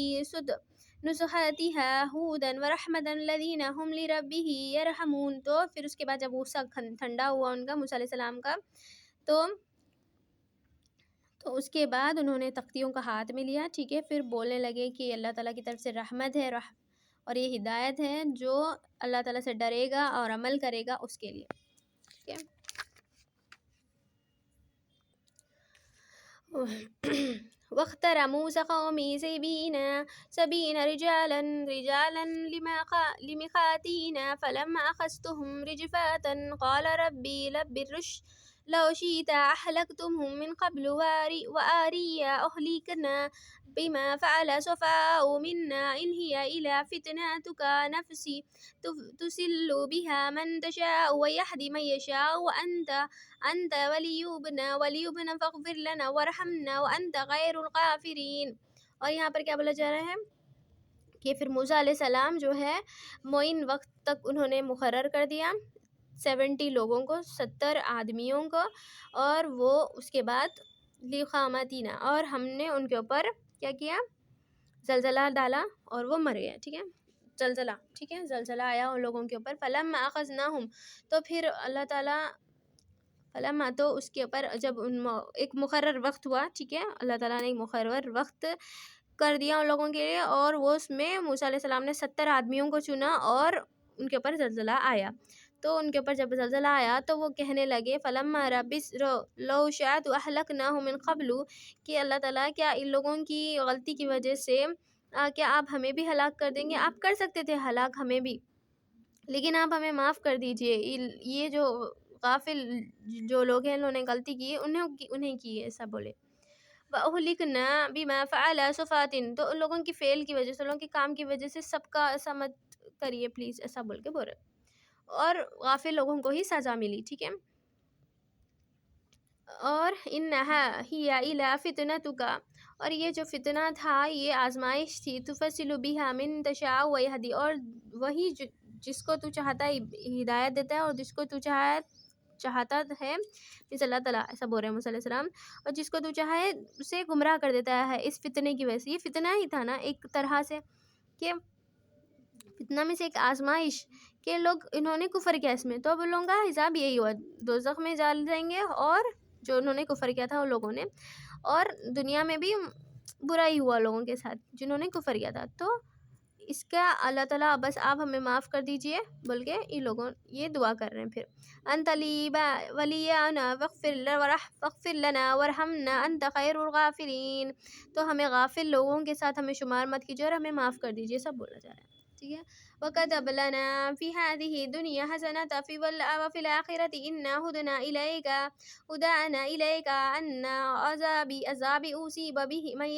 نصحتها هودا ورحمة الذين هم لربه يرحمون، تو پھر اس کے بعد جب غصہ ٹھنڈا ہوا ان کا موسیٰ علیہ السلام کا، تو اس کے بعد انہوں نے تختیوں کا ہاتھ میں لیا، ٹھیک ہے، پھر بولنے لگے کہ اللہ تعالیٰ کی طرف سے رحمت ہے اور یہ ہدایت ہے، جو اللہ تعالیٰ سے ڈرے گا اور عمل کرے گا اس کے لیے، ٹھیک ہے۔ واختار موسى قومه سبعين رجالا لميقاتنا فلما أخذتهم رجفة قال ربي لو شئت أهلكتهم من قبل وأري أهلكنا بما فعل السفهاء منا إن هي إلا فتنتك نفسي تسل بها من تشاء ويهدي من يشاء وأنت ولينا فاغفر لنا وارحمنا وأنت غير الغافرين۔ اور یہاں پر کیا بولا جا رہا ہے کہ پھر موسیٰ علیہ السلام جو ہے معین وقت تک انہوں نے مقرر کر دیا 70 لوگوں کو، 70 آدمیوں کو، اور وہ اس کے بعد لقامتینا، اور ہم نے ان کے اوپر کیا کیا، زلزلہ ڈالا اور وہ مر گیا، ٹھیک ہے، زلزلہ، ٹھیک ہے، زلزلہ آیا ان لوگوں کے اوپر، فلما اخذناہم، تو پھر اللہ تعالیٰ فلما، تو اس کے اوپر جب ایک مقرر وقت ہوا، ٹھیک ہے، اللہ تعالیٰ نے ایک مقرر وقت کر دیا ان لوگوں کے لیے، اور وہ اس میں موسیٰ علیہ السلام نے 70 آدمیوں کو چنا اور ان کے اوپر زلزلہ آیا، تو ان کے اوپر جب زلزلہ آیا تو وہ کہنے لگے فلما ربی لو شئت اہلکناہم من قبل، کہ اللہ تعالیٰ کیا ان لوگوں کی غلطی کی وجہ سے کیا آپ ہمیں بھی ہلاک کر دیں گے، آپ کر سکتے تھے ہلاک ہمیں بھی، لیکن آپ ہمیں معاف کر دیجئے، یہ جو غافل جو لوگ ہیں انہوں نے غلطی کی انہیں کی، ایسا بولے۔ وَأُهْلِكْنَا بِمَا فَعَلَ سُفَهَاء، تو ان لوگوں کی فعل کی وجہ سے، ان لوگوں کے کام کی وجہ سے سب کا ایسا مت کریے پلیز، ایسا بول کے بول رہے، اور غافل لوگوں کو ہی سزا ملی، ٹھیک ہے۔ اور انها هي الى فتنتک، اور یہ جو فتنہ تھا، یہ آزمائش تھی، تفصل بها من تشاء ويهدي، اور وہی جس کو تو چاہتا ہے ہدایت دیتا ہے، اور جس کو تو چاہتا ہے، اس اللہ تعالیٰ ایسا بول رہے ہیں موسیٰ علیہ السلام، اور جس کو تو چاہے اسے گمراہ کر دیتا ہے اس فتنے کی وجہ سے، یہ فتنہ ہی تھا نا ایک طرح سے، کہ فتنہ میں سے ایک آزمائش، کہ لوگ انہوں نے کفر کیا اس میں، تو اب ان لوگوں کا حساب یہی ہوا، دوزخ میں ڈال جائیں گے، اور جو انہوں نے کفر کیا تھا ان لوگوں نے، اور دنیا میں بھی برا ہی ہوا لوگوں کے ساتھ جنہوں نے کفر کیا تھا، تو اس کا اللہ تعالیٰ بس آپ ہمیں معاف کر دیجئے بول کے ان لوگوں یہ دعا کر رہے ہیں، پھر انت ولینا فاغفر لنا وارحمنا انت خیر الغافرین، تو ہمیں غافل لوگوں کے ساتھ ہمیں شمار مت کیجیے اور ہمیں معاف کر دیجیے، سب بولا جا رہا ہے، ٹھیک ہے۔ وَكَتَبْ لَنَا فِي هَذِهِ الدُّنْيَا حَسَنَةً وَفِي الْآخِرَةِ إِنَّا هُدْنَا إِلَيْكَ أَنَّ عَذَابِي أُصِيبَ بِهِ مَن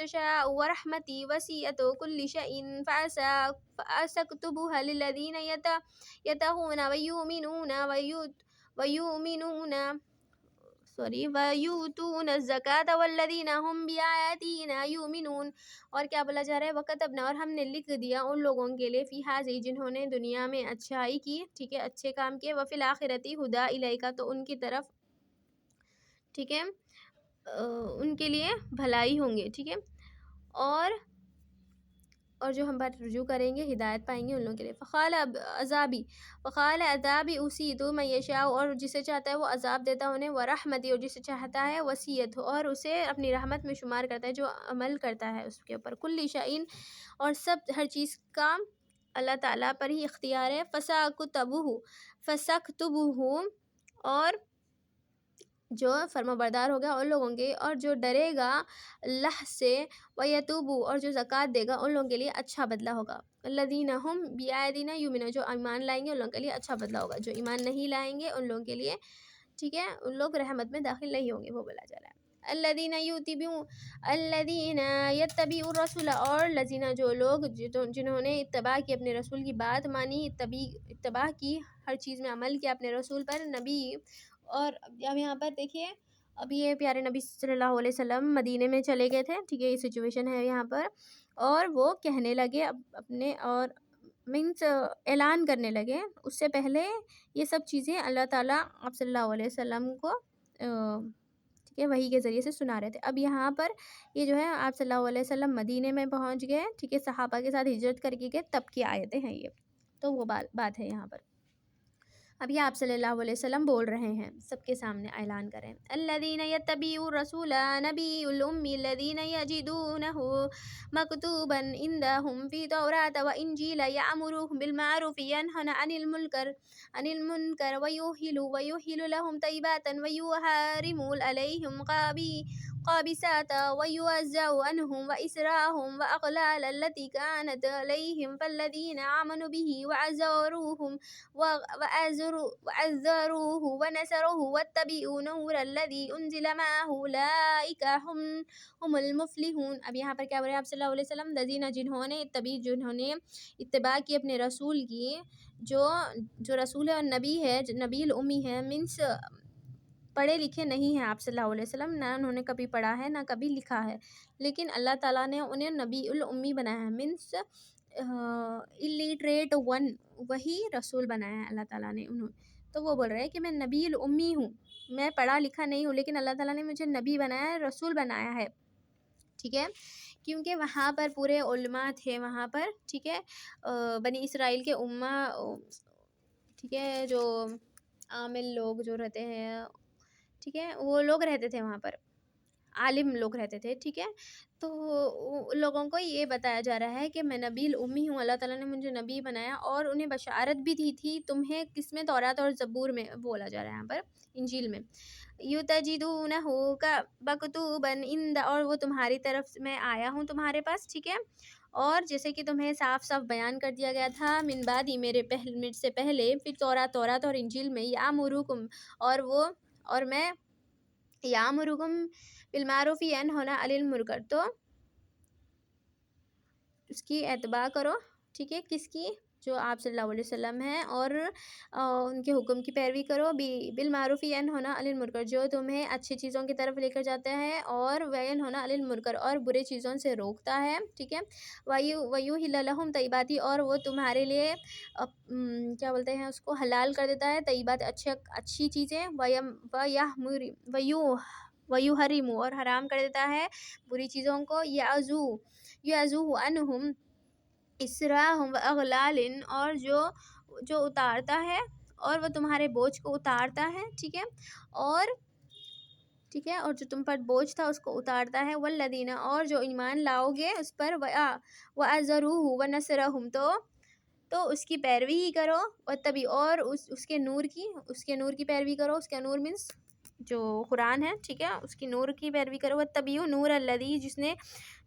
تَشَاءُ وَرَحْمَتِي وَسِعَتْ كُلَّ شَيْءٍ فَسَأَكْتُبُهَا لِلَّذِينَ يَتَّقُونَ وَيُؤْتُونَ الزَّكَاةَ وَالَّذِينَ هُمْ بِآيَاتِنَا يُؤْمِنُونَ، اور کیا بولا جا رہا ہے، وَكَتَبْنَا، اور ہم نے لکھ دیا ان لوگوں کے لیے، فی ہذہ، جنہوں نے دنیا میں اچھائی کی، ٹھیک ہے، اچھے کام کیے، وفی الآخرۃ ہدی الیک، تو ان کی طرف، ٹھیک ہے، ان کے لیے بھلائی ہوں گے، ٹھیک ہے، اور جو ہم بات رجوع کریں گے ہدایت پائیں گے ان لوگوں کے لیے۔ فقال عذابی اصیب من یشاء، اور جسے چاہتا ہے وہ عذاب دیتا ہے انہیں، ورحمتی، اور جسے چاہتا ہے وصیت، اور اسے اپنی رحمت میں شمار کرتا ہے، جو عمل کرتا ہے اس کے اوپر، کل شیء، اور سب ہر چیز کا اللہ تعالیٰ پر ہی اختیار ہے، فساکتبہ، اور جو فرمانبردار ہوگا ان لوگوں کے، اور جو ڈرے گا اللہ سے، وَيَتُوبُ اور جو زکوٰۃ دے گا، ان لوگوں کے لیے اچھا بدلہ ہوگا۔ الَّذِينَ هُمْ بِآيَاتِنَا يُؤْمِنُونَ جو ایمان لائیں گے ان لوگوں کے لیے اچھا بدلہ ہوگا، جو ایمان نہیں لائیں گے ان لوگوں کے لیے، ٹھیک ہے، ان لوگ رحمت میں داخل نہیں ہوں گے، وہ بولا جا رہا ہے۔ الذین یتبعون الرسول اور الذین جو لوگ جنہوں نے اتباع کی اپنے رسول کی بات مانی، اتباع کی، ہر چیز میں عمل کیا اپنے رسول پر، نبی۔ اور اب یہاں پر دیکھیے، اب یہ پیارے نبی صلی اللہ علیہ وسلم مدینے میں چلے گئے تھے، ٹھیک ہے، یہ سچویشن ہے یہاں پر، اور وہ کہنے لگے اپنے، اور مینس اعلان کرنے لگے، اس سے پہلے یہ سب چیزیں اللہ تعالیٰ آپ صلی اللہ علیہ وسلم کو ٹھیک ہے وحی کے ذریعے سے سنا رہے تھے۔ اب یہاں پر یہ جو ہے آپ صلی اللہ علیہ وسلم مدینے میں پہنچ گئے، ٹھیک ہے، صحابہ کے ساتھ ہجرت کر کے گئے، تب کی آیتیں ہیں یہ، تو وہ بات ہے یہاں پر۔ اب یہ آپ صلی اللہ علیہ وسلم بول رہے ہیں، سب کے سامنے اعلان کریں، الذین یتبعون الرسول نبی الامی الذین یجدونہ مکتوبا عندہم فی التوراۃ والانجیل یأمرهم بالمعروف ینہون عن المنکر ویحل لهم طیبات ویحرم علیہم قابسات ویوزع عنہم وإسرهم وأغلال التي كانت علیہم فالذین آمنوا به وعزروه ونصروه واتبعوا نور الذي انزل معه اولئک هم المفلحون۔ اب یہاں پر کیا بول رہے ہیں آپ صلی اللہ علیہ وسلم، الذین جنہوں نے اتباع کی اپنے رسول کی، جو رسول ہے اور نبی ہے، جو نبی الامی ہے، مینس پڑھے لکھے نہیں ہیں آپ صلی اللہ علیہ وسلم، نہ انہوں نے کبھی پڑھا ہے نہ کبھی لکھا ہے، لیکن اللہ تعالیٰ نے انہیں نبی الامی بنایا ہے، مینس اللیٹریٹ ون، وہی رسول بنایا ہے اللہ تعالیٰ نے انہوں۔ تو وہ بول رہے ہیں کہ میں نبی الامی ہوں، میں پڑھا لکھا نہیں ہوں، لیکن اللہ تعالیٰ نے مجھے نبی بنایا ہے، رسول بنایا ہے، ٹھیک ہے، کیونکہ وہاں پر پورے علماء تھے وہاں پر، ٹھیک ہے، بنی اسرائیل کے ٹھیک ہے، جو عامل لوگ جو رہتے ہیں، ٹھیک ہے، وہ لوگ رہتے تھے وہاں پر، عالم لوگ رہتے تھے، ٹھیک ہے، تو لوگوں کو یہ بتایا جا رہا ہے کہ میں نبی الامی ہوں، اللہ تعالیٰ نے مجھے نبی بنایا، اور انہیں بشارت بھی دی تھی تمہیں، کس میں، تورات اور زبور میں، بولا جا رہا ہے یہاں پر، انجیل میں، یتجدونہ مکتوبا عند، اور وہ تمہاری طرف میں آیا ہوں تمہارے پاس، ٹھیک ہے، اور جیسے کہ تمہیں صاف صاف بیان کر دیا گیا تھا، من بعد مجھ سے پہلے، پھر تورات اور انجیل میں، یامرکم، اور میں یامرکم بالمعروف ینہون عن المنکر، تو اس کی اتباع کرو، ٹھیک ہے، کس کی، جو آپ صلی اللہ علیہ وسلم ہیں، اور ان کے حکم کی پیروی کرو، بالمعروف ینہون عن المنکر، جو تمہیں اچھی چیزوں کی طرف لے کر جاتا ہے، اور وینہون عن المنکر، اور برے چیزوں سے روکتا ہے، ٹھیک ہے، ویحل لہم طیبات، اور وہ تمہارے لیے کیا بولتے ہیں اس کو، حلال کر دیتا ہے، طیبات اچھی چیزیں، ویحرم اور حرام کر دیتا ہے بری چیزوں کو، یعزو عنہم اسراہم واغلال، اور جو اتارتا ہے، اور وہ تمہارے بوجھ کو اتارتا ہے، ٹھیک ہے، اور جو تم پر بوجھ تھا اس کو اتارتا ہے، والذین، اور جو ایمان لاؤ گے اس پر، وعزروہ ونصرہم، تو اس کی پیروی ہی کرو، اور اس کے نور کی پیروی کرو، اس کا نور مینس جو قرآن ہے، ٹھیک ہے، اس کی نور کی پیروی کرو، واتبعوا نور الذی،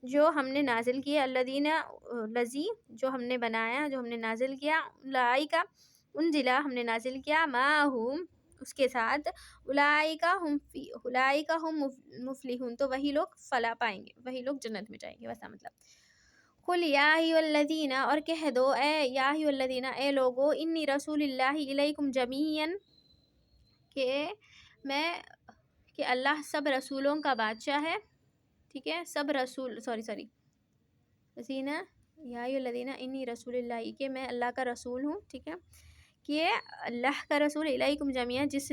جو ہم نے نازل کیا، الذی جو ہم نے بنایا، جو ہم نے نازل کیا، اولئک انزل ہم نے نازل کیا، معہم اس کے ساتھ، اولئک ہم مفلحون، تو وہی لوگ فلاح پائیں گے، وہی لوگ جنت میں جائیں گے، ویسا مطلب۔ قل یا ایھا الذین، اور کہہ دو اے یا ایھا الذین، اے لوگو، انی رسول اللہ الیکم جمیعا، کہ اللہ سب رسولوں کا بادشاہ ہے، ٹھیک ہے، سب رسول یا ایھا الذین انی رسول اللہ، کہ میں اللہ کا رسول ہوں، ٹھیک ہے، کہ اللہ کا رسول الیکم جمیعا، جس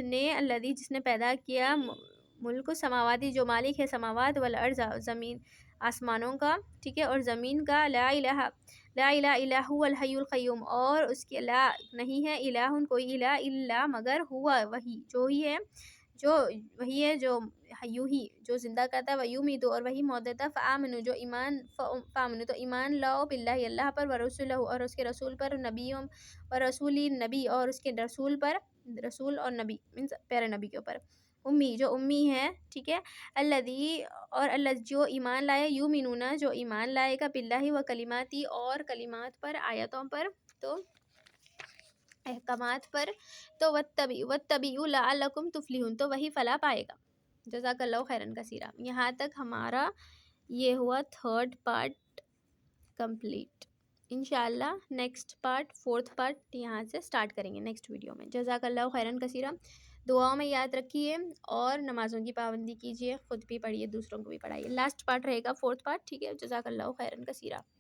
نے پیدا کیا ملک سماواتی، جو مالک ہے سماوات، والارض زمین آسمانوں کا، ٹھیک ہے، اور زمین کا، لا الہ الا هو الحی القیوم، اور اس کے لا نہیں ہے الہ کوئی الہ الا مگر ہوا وہی ہے جو حیو ہی، جو زندہ کرتا ہے، ویمیت اور وہی موت دیتا ہے، فآمنوا تو ایمان لاؤ، باللہ اللہ پر، ورسولہ اور اس کے رسول پر، ورسولی نبی اور اس کے رسول پر، رسول اور نبی مینس پیارے نبی کے اوپر، امی جو امی ہے، ٹھیک ہے، الذی اور اللہ جو ایمان لائے، یؤمنون جو ایمان لائے گا، باللہ و کلماتی اور کلمات پر، آیتوں پر، تو احکامات پر، تو واتبعوا لعلکم تفلحون، تو وہی فلاح پائے گا۔ جزاک اللہ خیرن کثیرہ۔ یہاں تک ہمارا یہ ہوا تھرڈ پارٹ کمپلیٹ۔ انشاءاللہ نیکسٹ پارٹ، فورتھ پارٹ یہاں سے سٹارٹ کریں گے نیکسٹ ویڈیو میں۔ جزاک اللہ خیرن کثیرہ۔ دعاؤں میں یاد رکھیے اور نمازوں کی پابندی کیجیے، خود بھی پڑھیے، دوسروں کو بھی پڑھائیے۔ لاسٹ پارٹ رہے گا فورتھ پارٹ، ٹھیک ہے۔ جزاک اللہ خیرن کثیرہ۔